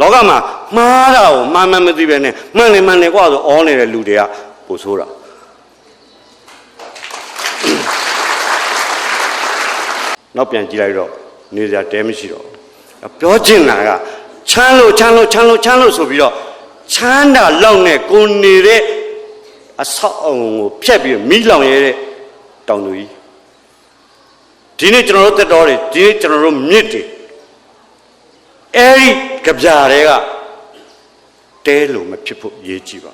လောကမှာမှားတာကိုမှားမှန်းမသိပဲနဲ့မှန်တယ်ကွာဆိုအောနေတဲ့လူတွေကပိုဆိုးတာနောက်ပြန်ကြည့်လိုက်တော့နေစရာတဲမရှိတော့ပြောချင်တာကချမ်းလို့ဆိုပြီးတော့ချမ်းတာလောက်နဲ့ကိုနေတဲ့အဆောက်အုံကိုဖျက်ပြီးမိလောင်ရတဲ့တောင်သူကြီးဒီနေ့ကျွန်တော်တို့တက်တော်တွေဒီနေ့ကျွန်တော်တို့မြစ်တွေအဲ့ဒီကြပြားတွေကတဲလို့မဖြစ်ဖို့ရေးကြည့်ပါ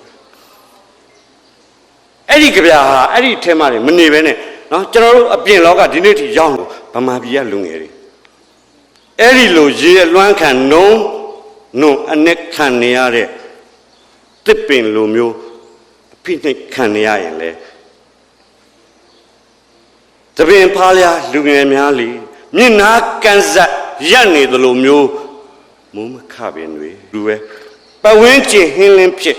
အဲ့ဒီကြပြားဟာအဲ့ဒီထဲမှာမနေပဲနဲ့နော်ကျွန်တော်တို့အပြင်လောကဒီနေ့ထိရောက်လို့ဗမာပြည်ကလူငယ်တွေအဲ့ဒီလိုရေလွှမ်းခံနုံအနက်ခံနေရတဲ့တစ်ပင်လိုမျိုးအဖိနှိပ်ခံနေရရင်လေတပင်ဖားရလူငယ်များလီမျက်နာကန်ဇက်ရက်နေသလိုမျိုးမိုးမခပင်တွေလူပဲပဝင်းကျင်ဟင်းလင်းဖြစ်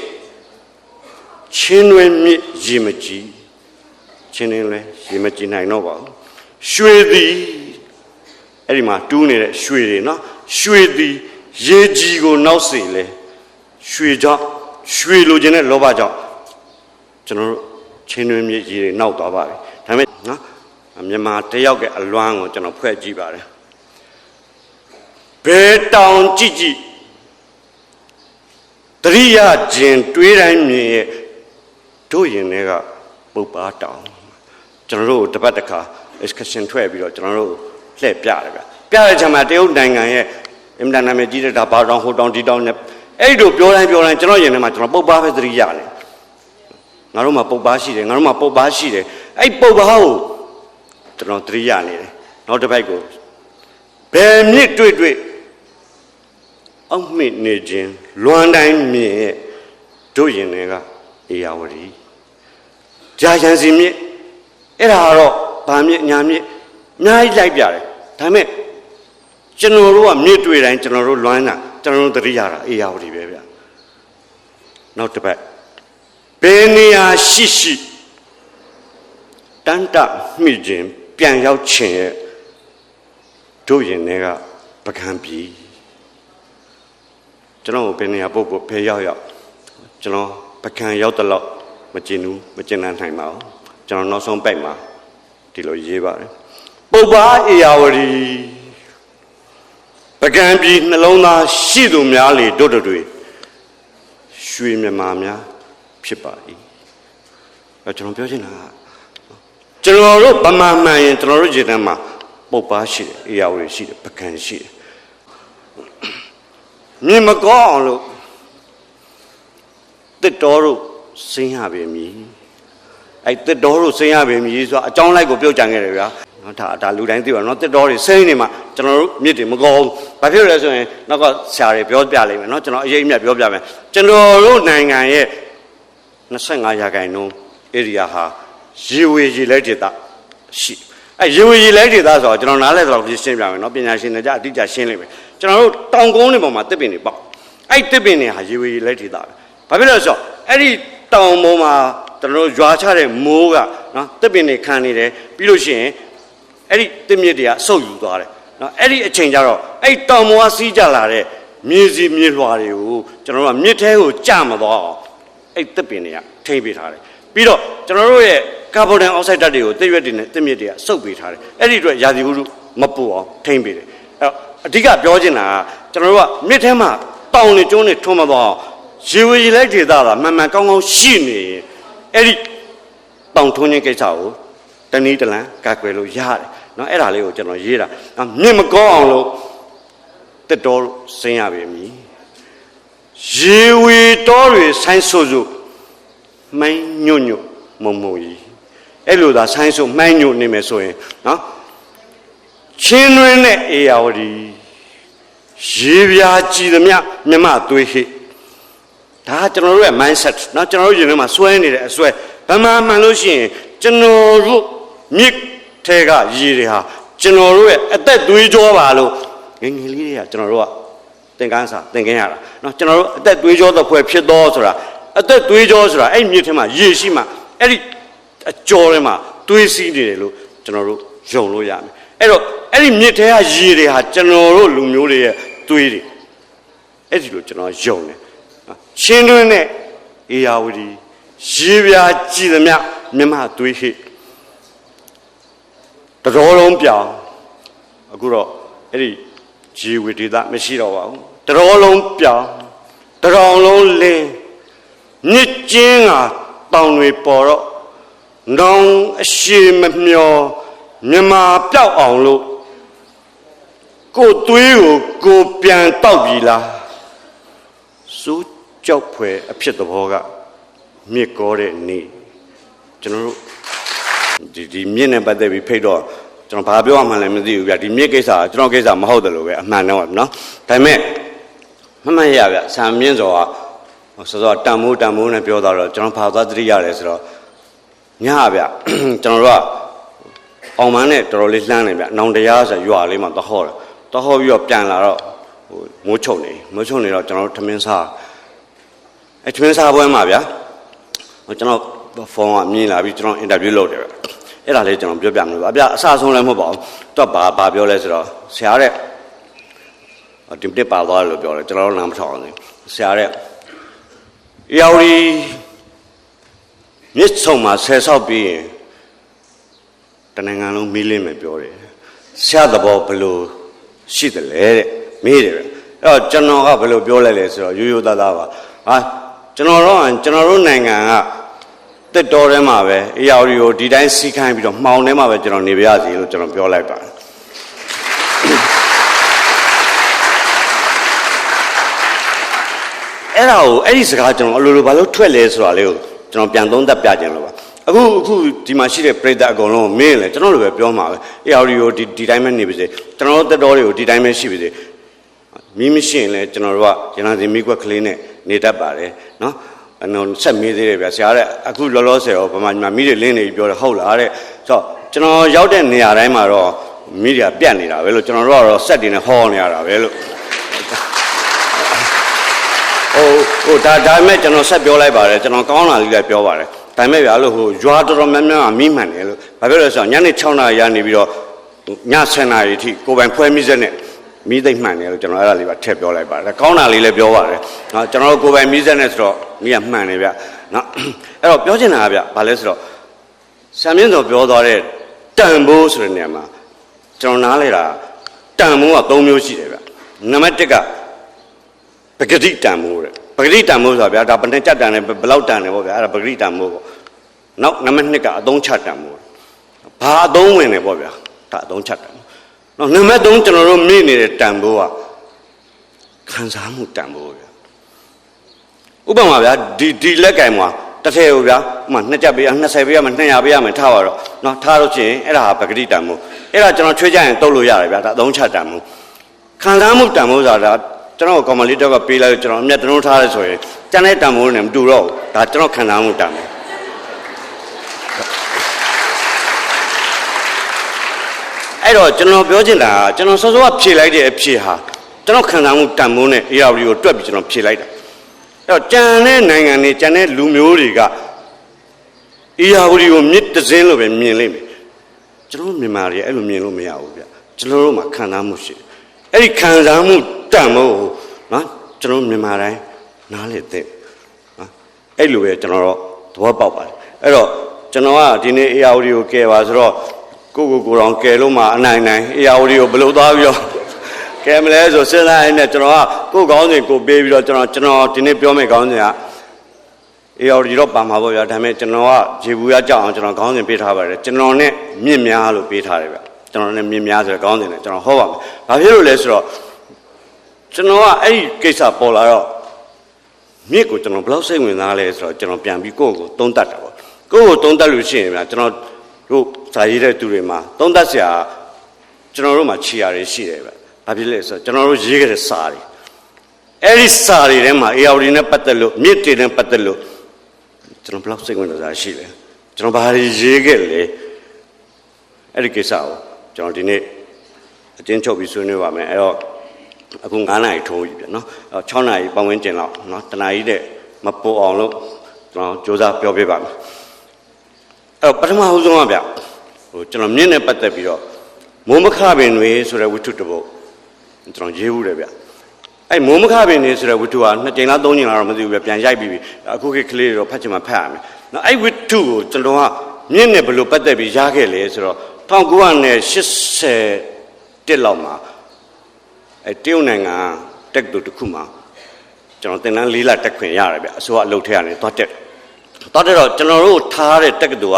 ချင်းတွင်မြစ်ရေမကြီးချင်းတွင်လည်းရေမကြီးနိုင်တော့ပါဘူးရွှေသည်အဲ့ဒီမှာတူးနေတဲ့ရွှေတွေနော်ရွှေသည်ရေကြီးကိုနောက်စေလေရွှေကြောင့်ရွှေလိုချင်တဲ့လောဘကြောင့်ကျွန်တော်တို့ချင်းတွင်မြစ်ရေတွေနောက်သွားပါပြီဒါပေမဲ့နော်မြန်မာတယောက်ကအလွမ်းကိုကျွန်တော်ဖွဲ့ကြည့်ပါတယ်ဘယ်တောင်ကြည့်တရိယာခြင်းတွေးတိုင်းမြင်ရဲ့တို့ရင်တွေကပုပ်ပါတောင်ကျွန်တော်တို့တပတ်တစ်ခါ excursion ထွက်ပြီးတော့ကျွန်တော်တို့လှည့်ပြတယ်ဗျပြတဲ့ချိန်မှာတရုတ်နိုင်ငံရဲ့အင်တာနက်ကြီးတဲ့ဒါဘာတောင်ဟိုတောင်ဒီတောင်နဲ့အဲ့ဒီတို့ပြောတိုင်းကျွန်တော်ရင်ထဲမှာကျွန်တော်ပုပ်ပါပဲသတိရတယ်ငါတို့မှာပုပ်ပါရှိတယ်အဲ့ပုပ်ပါကိုကျွန်တော်သတိရနေတယ်နောက်တစ်ပိုက်ကိုဘယ်မြစ်တွေ့အောက်မေ့နေခြင်းလွမ်းတိုင်းမြင်ရဲ့တို့ရင်တွေကအေယာဝတီကြာချန်စီမြစ်အဲ့ဒါကတော့ဗာမြစ်ညာမြစ်အများကြီးလိုက်ပြတယ်ဒါပေမဲ့ကျွန်တော်တို့ကမြစ်တွေ့တိုင်းကျွန်တော်တို့လွမ်းတာကျွန်တော်တို့သတိရတာအေယာဝတီပဲဗျနောက်တစ်ပတ်ဘယ်နေရာရှိတန်တမိခြင်းပြန်ရောက်ခြင်းရဲ့တို့ရင်တွေကပကံပြီကျွန်တော်ဘယ်နေရာပုတ်ဘယ်ရောက်ကျွန်တော်ပကံရောက်တော့မကျင်နိုင်ပါဘူးကျွန်တော်နောက်ဆုံးပိုက်မှာဒီလိုရေးပါတယ်ပုပ်ပါအေယာဝတီပကံပြီနှလုံးသားရှိသူများလေတို့တွေရွှေမြမာများဖြစ်ပါ၏ကျွန်တော်ပြောချင်တာကျွန်တော်တို့ဗမာမှန်ရင်ကျွန်တော်တို့ခြေတန်းမှာပုပ်ပါရှိတယ်အေယာဝတီရှိတယ်ပကံရှိတယ်မြင်မကောင်းအောင်လို့တစ်တော်တို့ဆင်းရပေမည်အဲ့တစ်တော်တို့ဆင်းရပေမည်ဆိုတာအကြောင်းလိုက်ကိုပြောကြံခဲ့တယ်ဗျာနော်ဒါလူတိုင်းသိပါနော်တစ်တော်တွေဆင်းနေမှာကျွန်တော်တို့မြစ်တွေမကောင်းဘူးဘာဖြစ်လဲဆိုရင်နောက်ကဆရာတွေပြောပြလိမ့်မယ်နော်ကျွန်တော်အရေးအမြတ်ပြောပြမယ်ကျွန်တော်တို့နိုင်ငံရဲ့25%ဧရိယာဟာရေဝေရေလဲဒေသရှိအဲ့ရေဝေရေလဲဒေသဆိုတော့ကျွန်တော်နားလဲဆိုတော့ရှင်းပြမယ်နော်ပညာရှင်တွေကအတိအကျရှင်းလိမ့်မယ်ကျွန်တော်တို့တောင်ကုန်းတွေပေါ်မှာတစ်ပင်တွေပေါက်အဲ့တစ်ပင်တွေဟာရေဝေရေလဲဒေသပဲဘာဖြစ်လဲဆိုတော့အဲ့ဒီတောင်ပေါ်မှာကျွန်တော်တို့ရွာချတဲ့မိုးကနော်တစ်ပင်တွေခံနေတယ်ပြီးလို့ရှိရင်အဲ့ဒီတစ်မြစ်တွေကဆုပ်ယူသွားတယ်နော်အဲ့ဒီအချိန်ကျတော့အဲ့တောင်ပေါ်ကစီးကြလာတဲ့မြေစီမြေလွှာတွေကိုကျွန်တော်တို့ကမြစ်ထဲကိုကျမသွားအောင်အဲ့တစ်ပင်တွေကထိမ့်ပေးထားတယ်ပြီးတော့ကျွန်တော်တို့ရဲ့ကာဗွန်ဒိုင်အောက်ဆိုက်ဓာတ်တွေကိုတစ်ရွက်တွေနဲ့တစ်မြစ်တွေကစုပ်ပေးထားတယ်အဲ့ဒီအတွက်ရာသီဥတုမပူအောင်ထိမ့်ပေးတယ်အဲ့အဓိကပြောချင်တာကကျွန်တော်တို့ကမြစ်ထဲမှာတောင်တွေကျွန်းတွေထွန်းမသွားအောင်ရေဝေရေလိုက်ဒေသကမှန်ကောင်းရှိနေရင်အဲ့ဒီတောင်ထွန်းခြင်းကိစ္စကိုတနည်းတလန်ကာကွယ်လို့ရတယ်နော်အဲ့ဒါလေးကိုကျွန်တော်ရေးတာမြင့်မကောင်းအောင်လို့တက်တော်ဆင်းရပေမည်ရေဝေတော်တွေဆိုင်းဆို့မိုင်းညွတ်မုံကြီးအဲ့လိုသာဆိုင်းဆို့မိုင်းညွတ်နေမယ်ဆိုရင်နော်ချင်းတွင်တဲ့အေယာဝတီရေပြာကြည်သမျှမြမသွေးဟိဒါကျွန်တော်တို့ရဲ့ mindset နော်ကျွန်တော်တို့ရင်ထဲမှာစွဲနေတဲ့အစွဲဗမာမှန်လို့ရှိရင်ကျွန်တော်တို့မြစ်ထဲကရေတွေဟာကျွန်တော်တို့ရဲ့အသက်သွေးကြောပါလို့ငယ်လေးတွေကကျွန်တော်တို့ကသင်ခန်းစာသင်ခင်းရတာနော်ကျွန်တော်တို့အသက်သွေးကြောသဖွယ်ဖြစ်သောဆိုတာအသက်သွေးကြောဆိုတာအဲ့မြစ်ထဲမှာရေရှိမှအဲ့ဒီအကြောထဲမှာသွေးစီးနေတယ်လို့ကျွန်တော်တို့ယုံလို့ရမယ်အဲ့တော့အဲ့ဒီမြစ်ထဲကရေတွေဟာကျွန်တော်တို့လူမျိုးတွေရဲ့သွေးတွေ အဲ့ဒီလိုကျွန်တော်ယုံတယ်ချင်းတွင်းနဲ့အေယာဝတီရေပြာကြည်သမျှမြမသွေးဟိတတော်လုံးပြောင်းအခုတော့အဲ့ဒီဂျီဝီဒေသမရှိတော့ပါဘူးတတော်လုံးပြောင်းတတော်လုံးလင်းမြစ်ကျင်းကတောင်တွေပေါ်တော့နောင်အရှိမမျောမြမပြောက်အောင်လို့ကိုသွေးကိုပြန်တောက်ပြီလားစိုးကြောက်ဖွယ်အဖြစ်သဘောကမြစ်ကောတဲ့နေ့ကျွန်တော်တို့ဒီမြစ်နဲ့ပတ်သက်ပြီးဖိတ်တော့ကျွန်တော်ဘာပြောမှလည်းမသိဘူးဗျဒီမြစ်ကိစ္စကျွန်တော်ကိစ္စမဟုတ်တယ်လို့ပဲအမှန်တော့နော်ဒါပေမဲ့မရဗျဆံမြင့်စောကစောတန်မိုးနဲ့ပြောတော့ကျွန်တော်ဘာသာသတိရတယ်ဆိုတော့ညဗျကျွန်တော်တို့ကအောင်မန်းနဲ့တော်တော်လေးလှမ်းနေဗျနောင်တရားဆိုရွာလေးမှာတဟောပြီးတော့ပြန်လာတော့ဟိုမိုးချုံနေတော့ကျွန်တော်တို့ထမင်းစားထမင်းစားပွဲမှာဗျကျွန်တော်ဖုန်းကမြင်လာပြီးကျွန်တော်အင်တာဗျူးလုပ်တယ်ဗျအဲ့ဒါလေးကျွန်တော်ပြောပြမလို့ဗျအစဆုံးလည်းမဟုတ်ပါဘူးတော့ဘာပြောလဲဆိုတော့ဆရာတဲ့ဒီတစ်ပါသွားလို့ပြောတယ်ကျွန်တော်တို့နားမထောင်အောင်ဆရာတဲ့ယောရီမြစ်ဆုံမှာဆယ်ဆောက်ပြီးရင်တနင်္ဂနွေလုံးမီးလင်းမယ်ပြောတယ်ဆရာသဘောဘယ်လိုရှိတယ်လဲတဲ့မေးတယ်ဗျအဲ့တော့ကျွန်တော်ကဘယ်လိုပြောလိုက်လဲဆိုတော့ရိုးရိုးသားသားပါဟာကျွန်တော်တို့နိုင်ငံကတက်တော်ထဲမှာပဲအေယာဝတီကိုဒီတိုင်းစီးခိုင်းပြီးတော့မှောင်ထဲမှာပဲကျွန်တော်နေပြရစီလို့ကျွန်တော်ပြောလိုက်ပါတယ်အဲ့ဒါကိုအဲ့ဒီစကားကျွန်တော်အလိုလိုဘာလို့ထွက်လဲဆိုတာလေးကိုကျွန်တော်ပြန်သုံးသပ်ပြခြင်းလို့ပါအခုဒီမှာရှိတဲ့ပရိသတ်အကုန်လုံးမင်းလေကျွန်တော်လိုပဲပြောမှာပဲအေယာဝတီကိုဒီတိုင်းပဲနေပါစေကျွန်တော်တို့တက်တော်တွေကိုဒီတိုင်းပဲရှိပါစေမီးမရှိရင်လည်းကျွန်တော်တို့ကရန်စီမီးကွက်ကလေးနဲ့နေတတ်ပါတယ်နော်ဆက်မေးသေးတယ်ဗျာဆရာတဲ့အခုလောလောဆယ်ရောဗမာမီးတွေလင်းနေပြီးပြောတယ်ဟုတ်လားတဲ့ဆိုတော့ကျွန်တော်ရောက်တဲ့နေရာတိုင်းမှာတော့မီးတွေပြတ်နေတာပဲလို့ကျွန်တော်တို့ကတော့ဆက်တင်နဲ့ဟောနေရတာပဲလို့ဒါပေမဲ့ကျွန်တော်ဆက်ပြောလိုက်ပါတယ်ကျွန်တော်ကောင်းလာလေးလည်းပြောပါတယ်ဒါပေမဲ့ဗျာလို့ဟိုရွာတော်တော်များများမီးမှန်တယ်လို့ဘာဖြစ်လဲဆိုတော့ညနေ6နာရီကနေပြီးတော့ည10နာရီအထိကိုယ်ပိုင်ဖွဲမိစက်နဲ့မီးသိမ့်မှန်တယ်လို့ကျွန်တော်အဲ့ဒါလေးပါထည့်ပြောလိုက်ပါတယ်ကောင်းတာလေးလည်းပြောပါတယ်နော်ကျွန်တော်တို့ကိုယ်ပိုင်မီးစက်နဲ့ဆိုတော့မီးကမှန်တယ်ဗျနော်အဲ့တော့ပြောချင်တာကဗျဘာလဲဆိုတော့ဆံမြင့်တော်ပြောသွားတဲ့တန်ဖိုးဆိုတဲ့နေရာမှာကျွန်တော်နားလဲတာတန်ဖိုးက3မျိုးရှိတယ်ဗျနံပါတ်1ကပဂတိတန်ဖိုးတဲ့ပဂတိတန်ဖိုးဆိုတာဗျာဒါပဏ္ဍကြတန်နဲ့ဘယ်လောက်တန်တယ်ပေါ့ဗျာအဲ့ဒါပဂတိတန်ဖိုးပေါ့နောက်နံပါတ်2ကအသုံးချတန်ဖိုးဘာအသုံးဝင်တယ်ပေါ့ဗျာဒါအသုံးချတန်နော်နံပါတ်3ကျွန်တော်တို့မိနေတဲ့တန်ဖိုးကခံစားမှုတန်ဖိုးဗျာဥပမာဗျာဒီလက်ကင်မှာတစ်ထည်ကိုဗျာဥမာ2ကြက်ပေးရ20ပေးရမယ်200ပေးရမယ်ထားပါတော့နော်ထားလို့ချင်းအဲ့ဒါဟာပဂတိတန်ဖိုးအဲ့ဒါကျွန်တော်ချွေးကြရင်တုတ်လို့ရတယ်ဗျာဒါအသုံးချတန်ဖိုးခံစားမှုတန်ဖိုးဆိုတာကျွန်တော်ကောင်မလေးတော့ကပေးလိုက်လို့ကျွန်တော်အမျက်တုံးထားရဲဆိုရင်ကျန်တဲ့တန်ဖိုးနဲ့မတူတော့ဘူးဒါကျွန်တော်ခံစားမှုတန်ဖိုးအဲ့တော့ကျွန်တော်ပြောချင်တာကကျွန်တော်စောစောကဖြေလိုက်တဲ့အဖြေဟာကျွန်တော်ခံစားမှုတန်ဖိုးနဲ့အေယာဝတီကိုတွက်ပြီးကျွန်တော်ဖြေလိုက်တာအဲ့တော့ကြံတဲ့နိုင်ငံတွေကြံတဲ့လူမျိုးတွေကအေယာဝတီကိုမြစ်တစင်းလို့ပဲမြင်လိမ့်မယ်ကျွန်တော်မြန်မာတွေအဲ့လိုမြင်လို့မရဘူးဗျကျွန်တော်တို့မှာခံစားမှုရှိတယ်အဲ့ဒီခံစားမှုတန်ဖိုးနော်ကျွန်တော်မြန်မာတိုင်းနားလေတဲ့နော်အဲ့လိုပဲကျွန်တော်တော့သဘောပေါက်ပါတယ်အဲ့တော့ကျွန်တော်ကဒီနေ့အေယာဝတီကိုကယ်ပါဆိုတော့ကိုတော်ကယ်လို့မှအနိုင်အေယာဝတီကိုဘယ်လိုသွားပြီးတော့ကယ်မလဲဆိုစဉ်းစားရင်းနဲ့ကျွန်တော်ကကိုကောင်းစဉ်ကိုပေးပြီးတော့ကျွန်တော်ဒီနေ့ပြောမယ့်ကောင်းစဉ်ကအေယာဝတီတော့ပါမှာပေါ့ဗျာဒါပေမဲ့ကျွန်တော်ကရေဘူးရကြောက်အောင်ကျွန်တော်ကောင်းစဉ်ပေးထားပါတယ်ကျွန်တော်နဲ့မြင့်များလို့ပေးထားတယ်ဗျကျွန်တော်နဲ့မြင့်များဆိုတဲ့ကောင်းစဉ်နဲ့ကျွန်တော်ဟောပါမယ်ဘာဖြစ်လို့လဲဆိုတော့ကျွန်တော်ကအဲ့ဒီကိစ္စပေါ်လာတော့မြစ်ကိုကျွန်တော်ဘယ်လောက်စိတ်ဝင်စားလဲဆိုတော့ကျွန်တော်ပြန်ပြီးကိုယ့်ကိုသုံးသပ်တာပေါ့ကိုယ့်ကိုသုံးသပ်လို့ရှိရင်ဗျာကျွန်တော်တို့ဇာရေးတဲ့သူတွေမှာသုံးသပ်ဆရာကျွန်တော်တို့မှာခြေရာတွေရှိတယ်ဗျဘာဖြစ်လဲဆိုတော့ကျွန်တော်တို့ရေးခဲ့တဲ့စာတွေအဲ့ဒီစာတွေထဲမှာအေယာဝတီနဲ့ပတ်သက်လို့မြစ်တွေနဲ့ပတ်သက်လို့ကျွန်တော်ဘယ်လောက်စိတ်ဝင်စားရှိလဲကျွန်တော်ဘာတွေရေးခဲ့လဲအဲ့ဒီကိစ္စကိုကျွန်တော်ဒီနေ့အကျဉ်းချုပ်ပြီးဆွေးနွေးပါမယ်အဲ့တော့အခု9နာရီထိုးပြီဗျနော်6နာရီပတ်ဝန်းကျင်လောက်နော်တနာရီတဲ့မပိုအောင်လို့ကျွန်တော်စူးစမ်းပြောပြပါမယ်အဲ့တော့ပထမဦးဆုံးကဗျဟိုကျွန်တော်မြင့်နဲ့ပတ်သက်ပြီးတော့မိုးမခပင်တွေဆိုတဲ့ဝိထုတပုတ်ကျွန်တော်ရေးဘူးတယ်ဗျ အဲ့မိုးမခပင်နေဆိုတဲ့ဝတ္ထုဟာ2ကြိမ်လား3ကြိမ်လားတော့မသိဘူးပဲပြန်ရိုက်ပြီးပြီအခုခေတ်ကလေးတွေတော့ဖတ်ချင်မှဖတ်ရမယ်နော်အဲ့ဝတ္ထုကိုကျွန်တော်ကမြင့်နဲ့ဘယ်လိုပတ်သက်ပြီးရခဲ့လဲဆိုတော့1980လောက်မှာအဲ့တရုတ်နိုင်ငံတက်တူတစ်ခုမှာကျွန်တော်သင်တန်း4လတက်ခွင့်ရတယ်ဗျအစိုးရအလုပ်ထက်ကနေသွားတက်တော့ကျွန်တော်တို့ထားတဲ့တက်ကတူက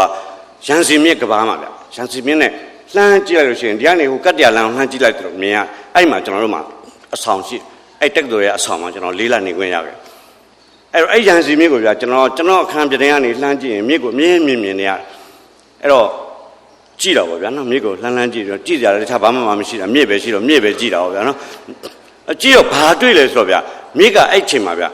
ရန်စီမြစ်ကဘာမှာဗျရန်စီမြစ်နဲ့လှမ်းကြည့်လိုက်လို့ရှိရင်ဒီကနေဟိုကတ်တရလမ်းလှမ်းကြည့်လိုက်တော့မြင်ရအဲ့မှာကျွန်တော်တို့မှာအဆောင်ရှိအဲ့တက်တူရဲ့အဆောင်မှာကျွန်တော်4လနေခွင့်ရခဲ့အဲ့တော့အဲ့ရန်စီမြစ်ကိုဗျကျွန်တော်အခန်းပြတင်းကနေလှမ်းကြည့်ရင်မြစ်ကိုမြင်နေရအဲ့တော့ကြည့်တော့ဗောဗျာနော်မြစ်ကိုလှမ်းကြည့်တော့ကြည့်ကြတယ်တခြားဘာမှမရှိတာမြစ်ပဲရှိတော့မြစ်ပဲကြည့်တာဗောဗျာနော်ကြည့်တော့ဘာတွေ့လဲဆိုတော့ဗျာမြစ်ကအဲ့ချိန်မှာဗျာ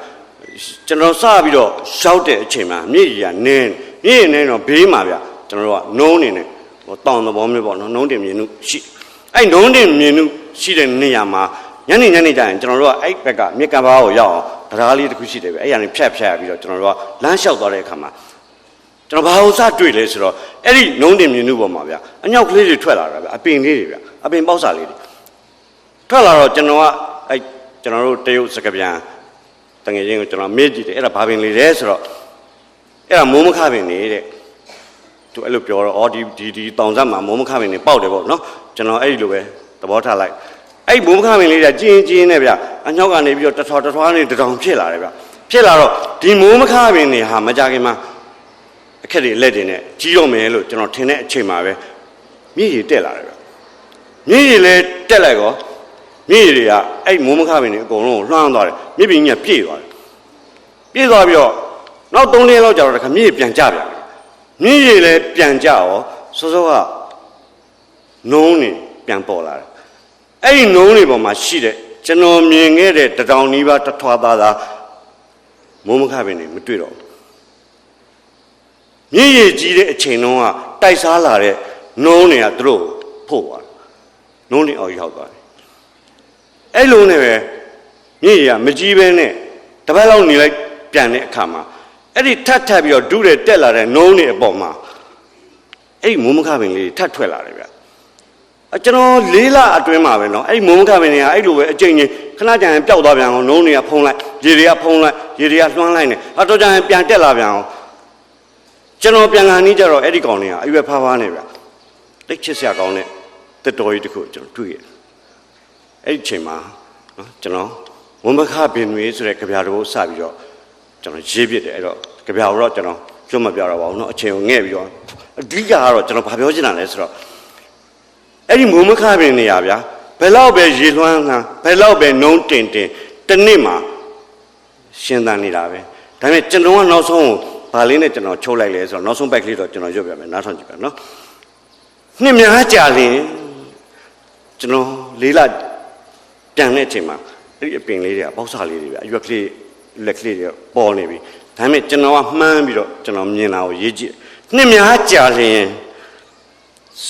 ကျွန်တော်စပြီးတော့ရှောက်တဲ့အချိန်မှာမြစ်ကြီးကနင်းမြစ်နင်းတော့ဘေးမှာဗျာကျွန်တော်တို့ကနုံးနေနဲ့ဟိုတောင်သဘောမျိုးပေါ့နော်နုံးတင်မြင်မှုရှိအဲ့နုံးတင်မြင်မှုရှိတဲ့နေရာမှာညနေကျရင်ကျွန်တော်တို့ကအဲ့ဘက်ကမြစ်ကမ်းပါးကိုရောက်အောင်တရားလေးတစ်ခုရှိတယ်ဗျအဲ့ရနေဖြတ်ပြီးတော့ကျွန်တော်တို့ကလမ်းလျှောက်သွားတဲ့အခါမှာကျွန်တော်ဘာလို့စတွေ့လဲဆိုတော့အဲ့ဒီနုံးတင်မြင်မှုပေါ်မှာဗျအညောက်ကလေးတွေထွက်လာတာဗျအပင်လေးတွေဗျအပင်ပေါက်စာလေးတွေထွက်လာတော့ကျွန်တော်ကအဲ့ကျွန်တော်တို့တရုတ်စကားပြန်တငယ်ချင်းကိုကျွန်တော်မေးကြည့်တယ်အဲ့ဒါဘာပင်လေးလဲဆိုတော့အဲ့ဒါမိုးမခပင်နေတဲ့သူအဲ့လိုပြောတော့အော်ဒီတောင်ဆက်မှာမိုးမခပင်နေပေါက်တယ်ပေါ့နော်ကျွန်တော်အဲ့ဒီလိုပဲသဘောထားလိုက်အဲ့မိုးမခပင်လေးကကျင်းနဲ့ဗျအညောက်ကနေပြီးတော့တထွားနေတထောင်ဖြစ်လာတယ်ဗျဖြစ်လာတော့ဒီမိုးမခပင်နေဟာမကြခင်မှာအခက်တွေလက်တွေနဲ့ကြီးတော့မယ်လို့ကျွန်တော်ထင်တဲ့အချိန်မှာပဲမြည်ရည်တက်လာတယ်ဗျမြည်ရည်လည်းတက်လိုက်ကောမြည်ရည်တွေကအဲ့မိုးမခပင်နေအကုန်လုံးလွှမ်းသွားတယ်မြည်ပင်ကြီးကပြည့်သွားတယ်ပြည့်သွားပြီးတော့နောက်3နှစ်လောက်ကြာတော့တခါမြည်ရည်ပြန်ကျပြန်မြည်ရည်လည်းပြန်ကျရောစောစောကနုံးနေပြန်ပေါ်လာတယ်အဲ့ဒီနုံးတွေပေါ်မှာရှိတဲ့ကျွန်တော်မြင်ခဲ့တဲ့တောင်နီးပါးတထွားသားမိုးမခပင်နေမတွေ့တော့မြည်ရည်ကြီးတဲ့အချိန်တုန်းကတိုက်စားလာတဲ့နုံးတွေကသူတို့ဖို့သွားနုံးတွေအောက်ရောက်သွားတယ်အဲ့လိုနဲ့ပဲမြည်ရည်ကမကြီးပဲနဲ့တပတ်လောက်နေလိုက်ပြန်တဲ့အခါမှာအဲ့ဒီထပ်ပြီးတော့ဒုတဲ့တက်လာတဲ့နုံးတွေအပေါ်မှာအဲ့ဒီမိုးမခပင်လေးထပ်ထွက်လာတယ်ဗျကျွန်တော်4လအတွင်းမှာပဲเนาะအဲ့ဒီမိုးမခပင်တွေကအဲ့လိုပဲအကျဉ်းချင်းခဏကြာရင်ပျောက်သွားပြန်အောင်နုံးတွေကဖုံးလိုက်ရေတွေကဖုံးလိုက်ရေတွေကလွှမ်းလိုက်နေတော့ကြာရင်ပြန်တက်လာပြန်အောင်ကျွန်တော်ပြန်လာနေကြတော့အဲ့ဒီကောင်တွေကအရွယ်ဖားဖားနေဗျတိတ်ချစ်စရာကောင်းတဲ့တက်တော်ကြီးတစ်ခုကျွန်တော်တွေ့ရတယ်အဲ့ဒီအချိန်မှာเนาะကျွန်တော်မိုးမခပင်တွေဆိုတဲ့ကြပြတော်စပြီးတော့ကျွန်တော်ရေးပြတယ်အဲ့တော့ကြပြတော့ကျွန်တော်ကျွတ်မပြောတော့ပါဘူးเนาะအချိန်ကိုငဲ့ပြီးတော့အဓိကကတော့ကျွန်တော်ဘာပြောချင်တာလဲဆိုတော့အဲ့ဒီမိုးမခပင်နေရဗျာဘယ်တော့ပဲရေလွှမ်းလှမ်းဘယ်တော့ပဲနုံးတင်တနေ့မှာရှင်းတန်းနေတာပဲဒါပေမဲ့ကျွန်တော်ကနောက်ဆုံးဘာလေးနဲ့ကျွန်တော်ချုပ်လိုက်လဲဆိုတော့နောက်ဆုံးဘက်ကလေးတော့ကျွန်တော်ရွတ်ပြမယ်နားထောင်ကြည့်ပါနော်နှစ်များကြာလင်ကျွန်တော်၄လပြန်တဲ့အချိန်မှာအဲ့ဒီအပင်လေးတွေကပေါက်စာလေးတွေပဲအရွက်ကလေးလက်ကလေးတွေပေါ်နေပြီဒါပေမဲ့ကျွန်တော်ကမှန်းပြီးတော့ကျွန်တော်မြင်တာကိုရေးကြည့်နှစ်များကြာလင်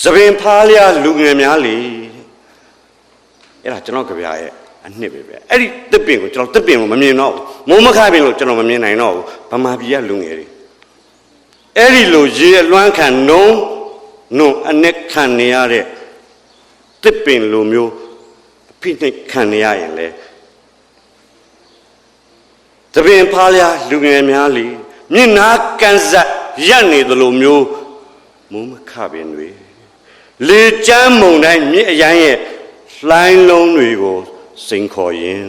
သပင်ဖားလျာလူငယ်များလေအဲ့ဒါကျွန်တော်ကြပြရဲ့အနှစ်ပဲအဲ့ဒီတစ်ပင်ကိုကျွန်တော်တစ်ပင်ကိုမမြင်တော့ဘူးမိုးမခပင်လို့ကျွန်တော်မမြင်နိုင်တော့ဘူးဗမာပြည်ကလူငယ်တွေအဲ့ဒီလိုရေလွှမ်းခံနုံအနက်ခံနေရတဲ့တစ်ပင်လိုမျိုးအဖိနှိပ်ခံနေရရင်လေသပင်ဖားလျာလူငယ်များလေမျက်နာကန်စက်ရက်နေသလိုမျိုးမိုးမခပင်တွေလေချမ်းမုန်တိုင်းမြစ်အရန်ရဲ့လှိုင်းလုံးတွေကိုစိန်ခေါ်ရင်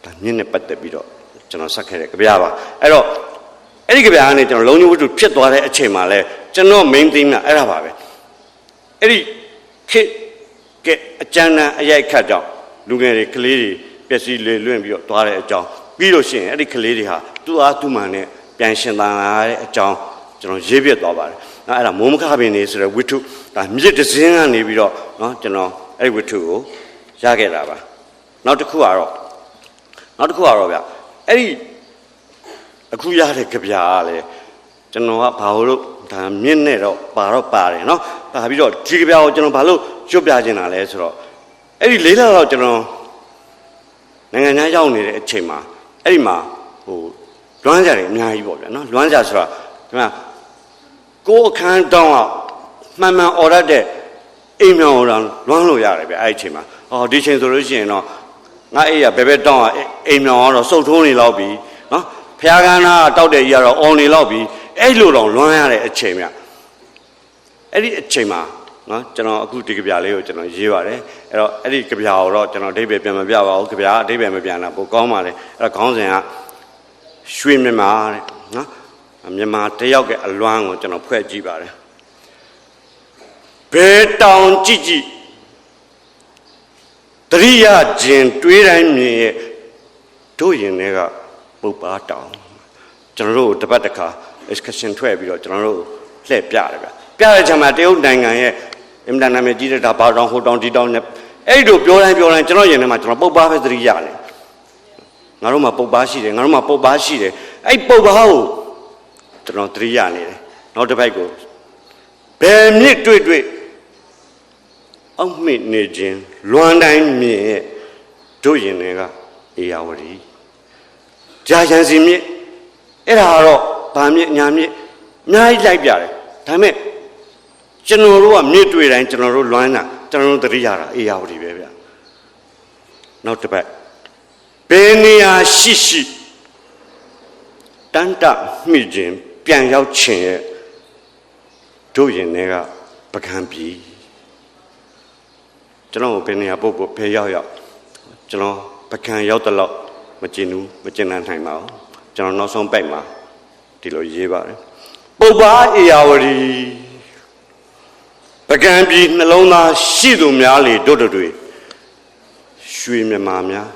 ဒါမြင့်နဲ့ပတ်သက်ပြီးတော့ကျွန်တော်ဆက်ခဲ့တဲ့ကြပြပါအဲ့တော့အဲ့ဒီကြပြကနေကျွန်တော်လုံးဝဝတ္ထုဖြစ်သွားတဲ့အချိန်မှာလဲကျွန်တော် main theme ကအဲ့ဒါပါပဲအဲ့ဒီခေတ်ကအကျဉ်းအရိုက်ခတ်ကြောင့်လူငယ်တွေကလေးတွေပျက်စီးလေလွင့်ပြီးတော့သွားတဲ့အကြောင်းပြီးလို့ရှိရင်အဲ့ဒီကလေးတွေဟာသူ့အားသူ့မှန်နဲ့ပြန်ရှင်သန်လာတဲ့အကြောင်းကျွန်တော်ရေးပြသွားပါတယ်အဲ့ဒါမိုးမခပင်နေဆိုတဲ့ဝတ္ထုဒါမြစ်တစင်းကနေပြီးတော့เนาะကျွန်တော်အဲ့ဒီဝတ္ထုကိုရခဲ့တာပါနောက်တစ်ခုကတော့ဗျအဲ့ဒီအခုရတဲ့ကြပြားကလည်းကျွန်တော်ကဘာလို့ဒါမြင့်နဲ့တော့ပါတယ်เนาะပါပြီးတော့ဒီကြပြားကိုကျွန်တော်ဘာလို့ရွတ်ပြချင်တာလဲဆိုတော့အဲ့ဒီ၄လတော့ကျွန်တော်နိုင်ငံခြားရောက်နေတဲ့အချိန်မှာအဲ့ဒီမှာဟိုလွမ်းကြတယ်အများကြီးပေါ့ဗျာเนาะလွမ်းကြဆိုတာဒီမှာကိုယ်အခန်းတောင်းအောင်မှန်အော်ရတဲ့အိမ်မြောင်တော်လွမ်းလို့ရတယ်ဗျအဲ့ဒီအချိန်မှာဒီချိန်ဆိုလို့ရှိရင်တော့ ငါအေးရဘယ်ဘက်တောင်းအိမ်မြောင်ကတော့စုပ်ထိုးနေလောက်ပြီနော်ဖျားကန်းသားတောက်တဲ့ကြီးကတော့အော်နေလောက်ပြီအဲ့လိုတော့လွမ်းရတဲ့အချိန်မြအဲ့ဒီအချိန်မှာနော်ကျွန်တော်အခုဒီကြပြလေးကိုကျွန်တော်ရေးပါတယ်အဲ့တော့အဲ့ဒီကြပြကိုတော့ကျွန်တော်အဓိပ္ပာယ်ပြန်မပြပါဘူးကြပြအဓိပ္ပာယ်မပြန်တာပိုကောင်းပါလေအဲ့တော့ခေါင်းစဉ်ကရွှေမြန်မာတဲ့နော်မြန်မာတယောက်ရဲ့အလွမ်းကိုကျွန်တော်ဖွဲ့ကြည့်ပါတယ်ဘယ်တောင်ကြည့်ကြည့်တရိယာခြင်းတွေးတိုင်းမြင်ရဲ့တို့ရင်တွေကပုပ်ပါတောင်ကျွန်တော်တို့တပတ်တစ်ခါ excursion ထွက်ပြီးတော့ကျွန်တော်တို့လှည့်ပြတယ်ဗျပြတဲ့ချိန်မှာတရုတ်နိုင်ငံရဲ့အင်တာနက်မှာကြီးတဲ့ဒါဘာတောင်ဟိုတောင်ဒီတောင်နဲ့အဲ့ဒီတို့ပြောတိုင်းကျွန်တော်ရင်ထဲမှာကျွန်တော်ပုပ်ပါပဲသတိရတယ်ငါတို့မှာပုပ်ပါရှိတယ်ငါတို့မှာပုပ်ပါရှိတယ်အဲ့ပုပ်ပါကိုကျွန်တော်သတိရနေတယ်နောက်တစ်ပိုက်ကိုဘယ်မြစ်တွေ့အောက်မေ့နေခြင်းလွမ်းတိုင်းမြင်ရဲ့တို့ရင်တွေကအေယာဝတီကြာချန်စီမြစ်အဲ့ဒါကတော့ဗာမြစ်ညာမြစ်အများကြီးလိုက်ပြတယ်ဒါပေမဲ့ကျွန်တော်တို့ကမြစ်တွေ့တိုင်းကျွန်တော်တို့လွမ်းတာကျွန်တော်တို့သတိရတာအေယာဝတီပဲဗျနောက်တစ်ပတ်ဘယ်နေရာရှိတန်တမိခြင်းပြန်ရောက်ခြင်းရဲ့တို့ရင်တွေကပကံပြီကျွန်တော်ဘယ်နေရာပုတ်ဘယ်ရောက်ကျွန်တော်ပကံရောက်တော့မကျင်ဘူးမကျင်နိုင်ပါဘူးကျွန်တော်နောက်ဆုံးပိုက်မှာဒီလိုရေးပါတယ်ပုပ်ပါအေယာဝတီပကံပြည်နှလုံးသားရှိသူများလေတို့တွေရွှေမြန်မာများ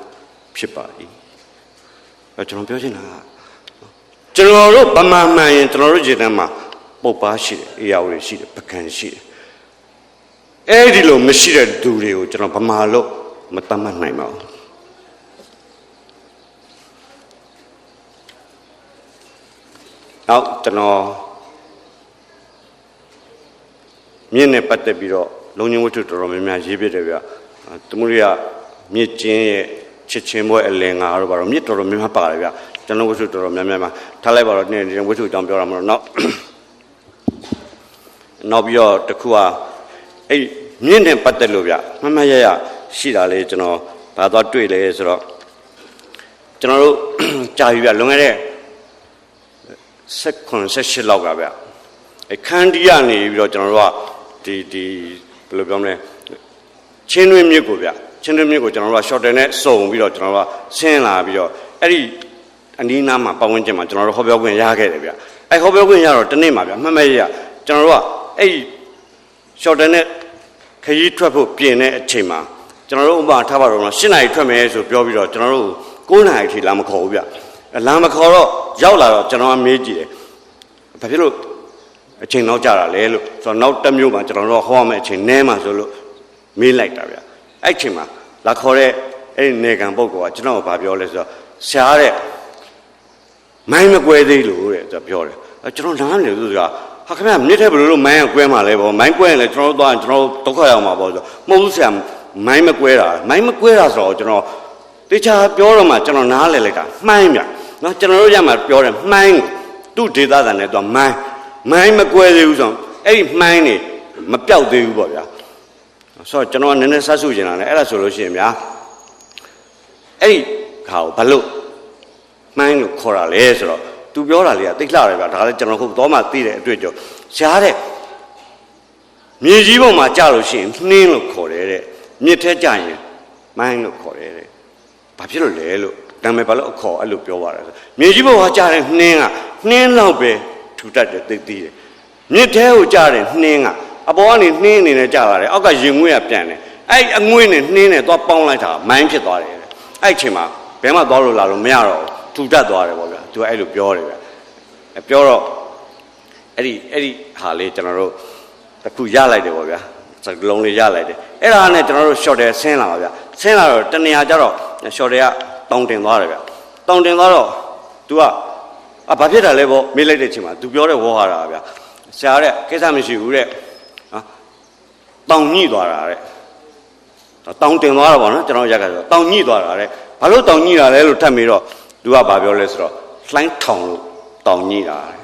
ဖြစ်ပါ၏ကျွန်တော်ပြောချင်တာကကျွန်တော်တို့ဗမာမှန်ရင်ကျွန်တော်တို့ခြေတန်းမှာပုပ်ပါရှိတယ်အေယာဝတီရှိတယ်ပကံရှိတယ်အဲ့ဒီလိုမရှိတဲ့သူတွေကိုကျွန်တော်ဗမာလို့မတတ်မှတ်နိုင်ပါဘူးနောက်ကျွန်တော်မြင့်နဲ့ပတ်သက်ပြီးတော့လုံခြုံဝတ္ထုတော်တော်များများရေးပြတယ်ဗျ။သမုဒ္ဒရာမြင့်ကျင်းရဲ့ချစ်ချင်းပွဲအလင်ငါတို့ဘာလို့မြင့်တော်တော်များများပါတယ်ဗျ။ကျွန်တော်ဝတ္ထုတော်တော်များများမှာထားလိုက်ပါတော့နေ့ဝတ္ထုအကြောင်းပြောရမှာတော့နောက်ပြီးတော့တခုကအဲ့မြင့်နဲ့ပတ်သက်လို့ဗျ။မှတ်မှတ်ရရရှိတာလေကျွန်တော်ဘာသွားတွေ့လဲဆိုတော့ကျွန်တော်တို့ကြာပြီဗျလွန်ခဲ့တဲ့18လောက်ကဗျအခန်းတီးရနေပြီးတော့ကျွန်တော်တို့ကဒီဘယ်လိုပြောမလဲချင်းတွင်းမြစ်ကိုဗျချင်းတွင်းမြစ်ကိုကျွန်တော်တို့က shorter နဲ့စုံပြီးတော့ကျွန်တော်တို့ကဆင်းလာပြီးတော့အဲ့ဒီအနီးနားမှာပတ်ဝန်းကျင်မှာကျွန်တော်တို့ဟောပြောခွင့်ရခဲ့တယ်ဗျအဲ့ဟောပြောခွင့်ရတော့တနေ့မှာဗျမှတ်မဲ့ရကျွန်တော်တို့ကအဲ့ shorter နဲ့ခရီးထွက်ဖို့ပြင်တဲ့အချိန်မှာကျွန်တော်တို့ဥပမာထားပါတော့7နာရီထွက်မယ်ဆိုပြောပြီးတော့ကျွန်တော်တို့9နာရီထိလာမခေါ်ဘူးဗျလာမခေါ်တော့ရောက်လာတော့ကျွန်တော်ကမေးကြည့်တယ်ဘာဖြစ်လို့အချိန်နောက်ကြတာလဲလို့ဆိုတော့နောက်တစ်မျိုးမှာကျွန်တော်တို့ဟောရမယ့်အချိန်နဲမှာဆိုလို့မေးလိုက်တာဗျအဲ့ချိန်မှာလာခေါ်တဲ့အဲ့ဒီနေကံပုဂ္ဂိုလ်ကကျွန်တော်ကဘာပြောလဲဆိုတော့ဆရာတဲ့မိုင်းမကွဲသေးလို့တဲ့ဆိုပြောတယ်ကျွန်တော်နားမလည်ဘူးဆိုတာဟာခင်ဗျမြစ်ထဲဘယ်လိုမိုင်းကကွဲမှာလဲပေါ့မိုင်းကွဲရင်လည်းကျွန်တော်တို့သွားရင်ကျွန်တော်ဒုက္ခရောက်မှာပေါ့ဆိုမဟုတ်ဘူးဆရာမိုင်းမကွဲတာဆိုတော့ကျွန်တော်တေချာပြောတော့မှကျွန်တော်နားလည်လိုက်တာမှိုင်းဗျနော်ကျွန်တော်တို့ရမှာပြောတယ်မှိုင်းသူ့ဒေသသားနဲ့သူကမိုင်းမကွဲသေးဘူးဆိုတော့အဲ့ဒီမှိုင်းနေမပြောက်သေးဘူးပေါ့ဗျာဆိုတော့ကျွန်တော်ကနည်းနည်းဆက်စုကျင်လာတယ်အဲ့ဒါဆိုလို့ရှိရင်ဗျာအဲ့ဒီခါကိုဘာလို့မှိုင်းလို့ခေါ်တာလဲဆိုတော့သူပြောတာလေးကသိလှတယ်ဗျာဒါလည်းကျွန်တော်ခုတော့မှသိတဲ့အတွေ့အကြုံရှားတဲ့မြေကြီးပေါ်မှာကြာလို့ရှိရင်နှင်းလို့ခေါ်တယ်တဲ့မြစ်ထဲကြာရင်မိုင်းလို့ခေါ်တယ်တဲ့ဘာဖြစ်လို့လဲလို့ဒါပေမဲ့ဘာလို့အခေါ်အဲ့လိုပြောပါတယ်ဆိုမြေကြီးပေါ်မှာကြာတဲ့နှင်းကနှင်းလောက်ပဲထူတတ်တယ်သိသိတယ်မြစ်ထဲကိုကြာတဲ့နှင်းကအပေါ်ကနေနှင်းအနေနဲ့ကြာလာတယ်အောက်ကရင်ငွေ့ကပြန်တယ်အဲ့အငွေ့နဲ့နှင်းနဲ့သွားပေါင်းလိုက်တာမိုင်းဖြစ်သွားတယ်အဲ့အချိန်မှာဘယ်မှသွားလို့လာလို့မရတော့ထူတတ်သွားတယ်ပေါ့ဗျာသူကအဲ့လိုပြောတယ်ဗျပြောတော့အဲ့ဒီဟာလေးကျွန်တော်တို့တစ်ခုရလိုက်တယ်ပေါ့ဗျာစကလုံးလေးရလိုက်တယ်အဲ့ဒါနဲ့ကျွန်တော်တို့ short တယ်ဆင်းလာပါဗျာဆင်းလာတော့တနေရာကျတော့ short တယ်ကတောင်တင်သွားတယ်ဗျာတောင်တင်သွားတော့ तू ကဘာဖြစ်တာလဲပေါ့မေးလိုက်တဲ့အချိန်မှာ तू ပြောတဲ့ဝေါ်ဟာတာဗျာဆရာတဲ့ကိစ္စမရှိဘူးတဲ့နော်တောင်ညှိသွားတာတဲ့တောင်တင်သွားတာပေါ့နော်ကျွန်တော်ရက်ကဆိုတောင်ညှိသွားတာတဲ့ဘာလို့တောင်ညှိတာလဲလို့ထပ်ပြီးတော့ तू ကဘာပြောလဲဆိုတော့လှိုင်းထောင်လို့တောင်ညှိတာတဲ့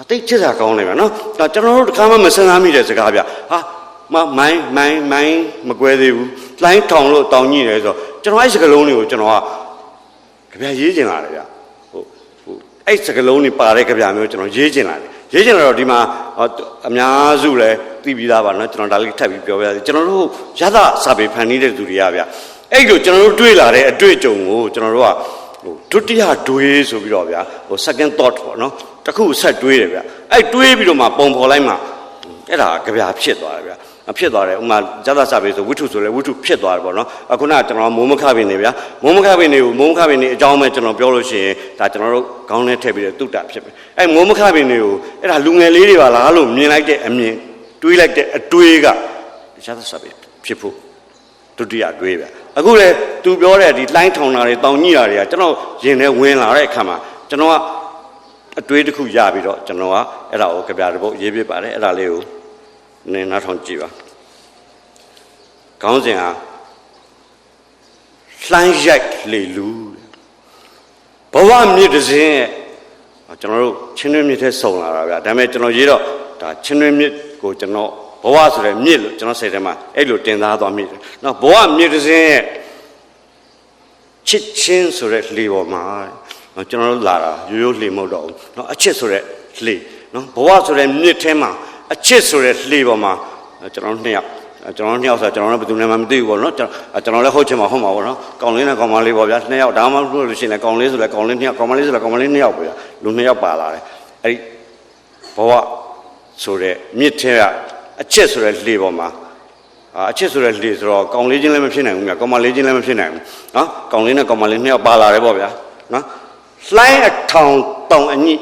အသိချစ်စရာကောင်းတယ်ဗျာနော်ဒါကျွန်တော်တို့တခါမှမစဉ်းစားမိတဲ့စကားဗျာဟာ မိုင်းမကွဲသေးဘူးလိုင်းထောင်လို့တောင်းညိတယ်ဆိုတော့ကျွန်တော်အဲ့စကလုံးတွေကိုကျွန်တော်ကကြပြရေးကျင်လာတယ်ဗျအဲ့စကလုံးတွေပါတဲ့ကြပြမျိုးကျွန်တော်ရေးကျင်လာတယ်ရေးကျင်လာတော့ဒီမှာအများစုလည်းသိပြီးသားပါနော်ကျွန်တော်ဒါလေးထပ်ပြီးပြောပြရစီကျွန်တော်တို့ရသစာပေဖန်တီးတဲ့သူတွေကဗျအဲ့လိုကျွန်တော်တို့တွေးလာတဲ့အတွေ့အကြုံကိုကျွန်တော်တို့ကဒုတိယတွေးဆိုပြီးတော့ဗျာsecond thought ပေါ့နော်တစ်ခုဆက်တွေးတယ်ဗျအဲ့တွေးပြီးတော့မှပုံဖော်လိုက်မှအဲ့ဒါကြပြဖြစ်သွားတယ်ဗျဖြစ်သွားတယ်ဥမာဇာတစာပေဆိုဝိထုဆိုလဲဝိထုဖြစ်သွားတယ်ပေါ့နော်အခုနကကျွန်တော်မိုးမခပင်နေဗျာမိုးမခပင်နေကိုမိုးမခပင်နေအကြောင်းပဲကျွန်တော်ပြောလို့ရှိရင်ဒါကျွန်တော်တို့ခေါင်းထဲထည့်ပြီးတော့တုတ္တဖြစ်မယ်အဲ့မိုးမခပင်နေကိုအဲ့ဒါလူငယ်လေးတွေပါလားလို့မြင်လိုက်တဲ့အမြင်တွေးလိုက်တဲ့အတွေးကဇာတစာပေဖြစ်ဖို့ဒုတိယတွေးဗျအခုလေသူပြောတဲ့ဒီလှိုင်းထောင်တာတွေတောင်ညိတာတွေကကျွန်တော်ရင်ထဲဝင်လာတဲ့အခါမှာကျွန်တော်ကအတွေးတစ်ခုရပြီးတော့ကျွန်တော်ကအဲ့ဒါကိုကြပြတစ်ပုဒ်ရေးပြပါတယ်အဲ့ဒါလေးကိုနင်းနားထောင်ကြည့်ပါခေါင်းစဉ်ဟာလှိုင်းရိုက်လေလူဘဝမြစ်တစ်စင်းရဲ့ကျွန်တော်တို့ချင်းတွင်းမြစ်ထဲစုံလာတာဗျာဒါပေမဲ့ကျွန်တော်ရေးတော့ဒါချင်းတွင်းမြစ်ကိုကျွန်တော်ဘဝဆိုတဲ့မြစ်လို့ကျွန်တော်စိတ်ထဲမှာအဲ့လိုတင်သားသွားမြစ်နော်ဘဝမြစ်တစ်စင်းရဲ့ချစ်ချင်းဆိုတဲ့လေပေါ်မှာကျွန်တော်တို့လာတာရိုးရိုးလေမဟုတ်တော့ဘူးနော်အချစ်ဆိုတဲ့လေနော်ဘဝဆိုတဲ့မြစ်ထဲမှာအချစ်ဆိုတဲ့လေပေါ်မှာကျွန်တော်နှစ်ယောက်ဆိုကျွန်တော်လည်းဘယ်သူမှမသိဘူးပေါ့နော်ကျွန်တော်လည်းဟုတ်ချင်မှာဟုတ်မှာပေါ့နော်ကောင်လေးနဲ့ကောင်မလေးပေါ့ဗျာနှစ်ယောက်ဒါမှမဟုတ်လို့ရှိရင်ကောင်လေးဆိုလည်းကောင်လေးနှစ်ယောက်ကောင်မလေးဆိုလည်းကောင်မလေးနှစ်ယောက်ပေါ့ဗျာလူနှစ်ယောက်ပါလာတယ်အဲ့ဒီဘဝဆိုတဲ့မြစ်ထဲကအချစ်ဆိုတဲ့လေပေါ်မှာအချစ်ဆိုတဲ့လေဆိုတော့ကောင်လေးချင်းလည်းမဖြစ်နိုင်ဘူးဗျာကောင်မလေးချင်းလည်းမဖြစ်နိုင်ဘူးနော်ကောင်လေးနဲ့ကောင်မလေးနှစ်ယောက်ပါလာတယ်ပေါ့ဗျာနော်လှိုင်းအထောင်တောင်အညိ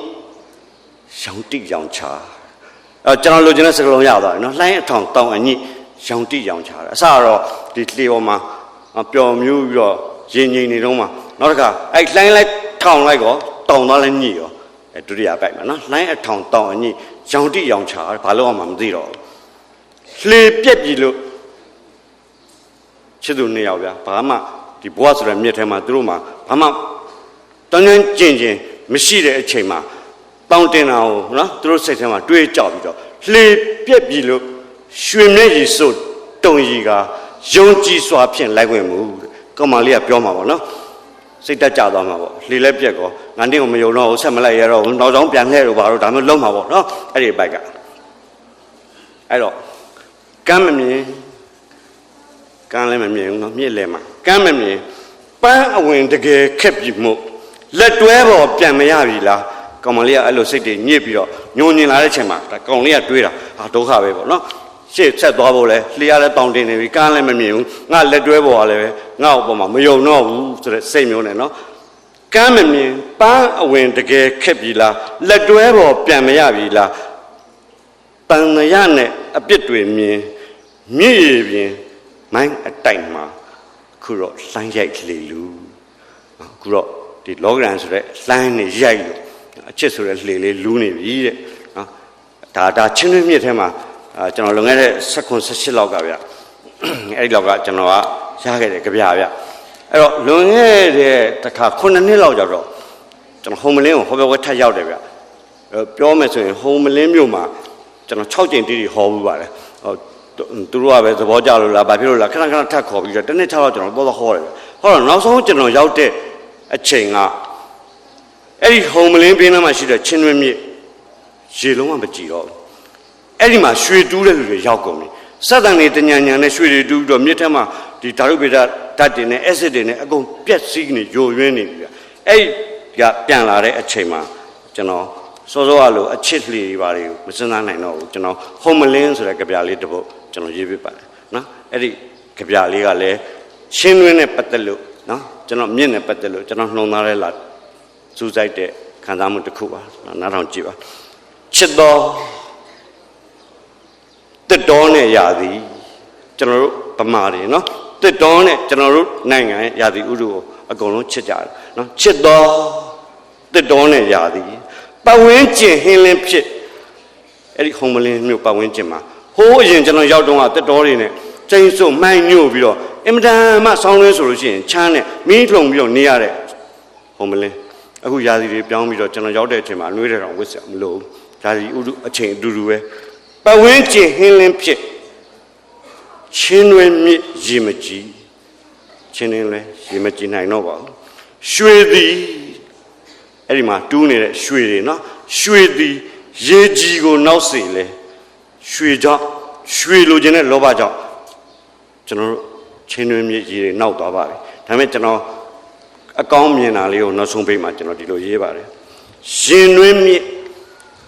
ရောင်တိရောင်ချာကျွန်တော်လိုချင်တဲ့စကားလုံးရသွားတယ်နော်လှိုင်းအထောင်တောင်အညိရောင်တိရောင်ချာတယ်အစတော့ဒီလေပေါ်မှာပျော်မျိုးပြီးတော့ရင်ငိမ့်နေတော့မှနောက်တစ်ခါအဲ့လှိုင်းလိုက်ထောင်လိုက်တော့တောင်သွားလဲညိရောဒုတိယပိုက်မှာနော်လှိုင်းအထောင်တောင်အညိရောင်တိရောင်ချာဘာလို့အောင်မှမသိတော့ဘူးလှေပြက်ပြီလို့ချစ်သူနှစ်ယောက်ဗျာဘာမှဒီဘဝဆိုတဲ့မြစ်ထဲမှာသူတို့မှာဘာမှတန်းတန်းကျင်မရှိတဲ့အချိန်မှာတောင်းတင်တာကိုနော်သူတို့စိတ်ထဲမှာတွေးကြောက်ပြီးတော့လှေပြက်ပြီလို့ရွှေမျက်ရည်စို့တုံရီကယုံကြည်စွာဖြင့်လိုက်ဝင်မှုကောင်မလေးကပြောမှာပေါ့နော်စိတ်တက်ကြသွားမှာပေါ့လှေလည်းပြက်ကောငါတင်းကိုမယုံတော့ဘူးဆက်မလိုက်ရတော့ဘူးနောက်ဆုံးပြန်လှည့်လို့ပါတော့ဒါမျိုးလုံးမှာပေါ့နော်အဲ့ဒီဘက်ကအဲ့တော့ကမ်းမမြင်ကမ်းလည်းမမြင်ဘူးနော်မြစ်လည်းမှာကမ်းမမြင်ပန်းအဝင်တကယ်ခက်ပြီမို့လက်တွဲပေါ်ပြန်မရပြီလားကောင်မလေးကအဲ့လိုစိတ်တွေညစ်ပြီးတော့ညှို့ညင်လာတဲ့ချိန်မှာဒါကောင်လေးကတွေးတာဟာဒုက္ခပဲပေါ့နော်ရှေ့ဆက်သွားဖို့လဲလှေရလဲတောင်းတင်နေပြီကမ်းလည်းမမြင်ဘူးငါလက်တွဲပေါ်ကလည်းပဲငါ့အပေါ်မှာမယုံတော့ဘူးဆိုတဲ့စိတ်မျိုးနဲ့နော်ကမ်းမမြင်ပန်းအဝင်တကယ်ခက်ပြီလားလက်တွဲပေါ်ပြန်မရပြီလားပန်းရနဲ့အပြစ်တွေမြင်မြည်ရပြင်မိုင်းအတိုက်မှာခုတော့လှိုင်းရိုက်လေလူခုတော့ဒီလောကရန်ဆိုတဲ့လှိုင်းနေရိုက်လို့အချစ်ဆိုတဲ့လှေလေးလူးနေပြီတဲ့နော်ဒါချင်းတွင်းမြစ်ထဲမှာကျွန်တော်လွန်ခဲ့တဲ့16 လောက်ကဗျအဲ့ဒီလောက်ကကျွန်တော်ကရခဲ့တဲ့ကြပြဗျအဲ့တော့လွန်ခဲ့တဲ့တစ်ခါ9 နှစ်လောက်ကြောက်တော့ကျွန်တော်ဟုံမလင်းကိုဟောပြောပွဲထပ်ရောက်တယ်ဗျပြောမယ်ဆိုရင်ဟုံမလင်းမြို့မှာကျွန်တော်6 ကြိမ်တီးဟောပြီးပါတယ်သူတို့ကပဲသဘောကျလို့လားဘာဖြစ်လို့လားခဏခဏထပ်ခေါ်ပြီးတော့တစ်နှစ်6လောက်ကျွန်တော်သွားဟောတယ်ဟောတော့နောက်ဆုံးကျွန်တော်ရောက်တဲ့အချိန်ကအဲ့ဒီဟုံမလင်းပင်ထဲမှာရှိတဲ့ချင်းတွင်းမြစ်ရေလုံးဝမကြည့်တော့ဘူးအဲ့ဒီမှာရွှေတူးတဲ့လူတွေရောက်ကုန်ပြီစက်တန်တွေတညံညံနဲ့ရွှေတွေတူးပြီးတော့မြစ်ထဲမှာဒီဓာတုဗေဒဓာတ်တွေနဲ့ acid တွေနဲ့အကုန်ပြက်စီးနေယိုယွင်းနေပြီအဲ့ဒီကပြန်လာတဲ့အချိန်မှာကျွန်တော်စောစောကလိုအချစ်လှေပါတွေကိုမစဉ်းစားနိုင်တော့ဘူးကျွန်တော်ဟုံမလင်းဆိုတဲ့ကြပြလေးတစ်ပုဒ်ကျွန်တော်ရေးပြပါတယ်နော်အဲ့ဒီကြပြလေးကလည်းရှင်းတွင်းနဲ့ပတ်သက်လို့နော်ကျွန်တော်မြင့်နဲ့ပတ်သက်လို့ကျွန်တော်နှုံသားရဲလာစူးစိုက်တဲ့ခံစားမှုတစ်ခုပါနားထောင်ကြည့်ပါချစ်တော်တစ်တော်နဲ့ရာသီကျွန်တော်တို့ဗမာတွေနော်တစ်တော်နဲ့ကျွန်တော်တို့နိုင်ငံရဲ့ရာသီဥတုကိုအကုန်လုံးချစ်ကြတယ်နော်ချစ်တော်တစ်တော်နဲ့ရာသီပတ်ဝန်းကျင်ဟင်းလင်းဖြစ်အဲ့ဒီဟုံမလင်းမြို့ပတ်ဝန်းကျင်မှာဟိုးအရင်ကျွန်တော်ရောက်တော့ကတစ်တော်တွေနဲ့ကျင်းစုံမှိုင်းညို့ပြီးတော့အင်မတန်မှဆောင်းလင်းဆိုလို့ရှိရင်ချမ်းနဲ့မီးထုံပြီးတော့နေရတဲ့ဟုံမလင်းအခုရာသီတွေပြောင်းပြီးတော့ကျွန်တော်ရောက်တဲ့အချိန်မှာနှွေးတဲ့တောင်ဝစ်စရာမလိုဘူးရာသီဥတုအချိန်အတူတူပဲပတ်ဝန်းကျင်ဟင်းလင်းဖြစ် ချင်းတွင်မြစ်ရေမကြီးချင်းတွင်လည်းရေမကြီးနိုင်တော့ပါဘူးရွှေသည်အဲ့ဒီမှာတူးနေတဲ့ရွှေတွေနော်ရွှေသည်ရေကြီးကိုနောက်စေလေရွှေကြောင့်ရွှေလိုချင်တဲ့လောဘကြောင့်ကျွန်တော်တို့ချင်းတွင်မြစ်ရေတွေနောက်သွားပါပြီဒါပေမဲ့ကျွန်တော်အကောင်းမြင်တာလေးကိုနောက်ဆုံးပိတ်မှာကျွန်တော်ဒီလိုရေးပါတယ်ရင်တွင်မြစ်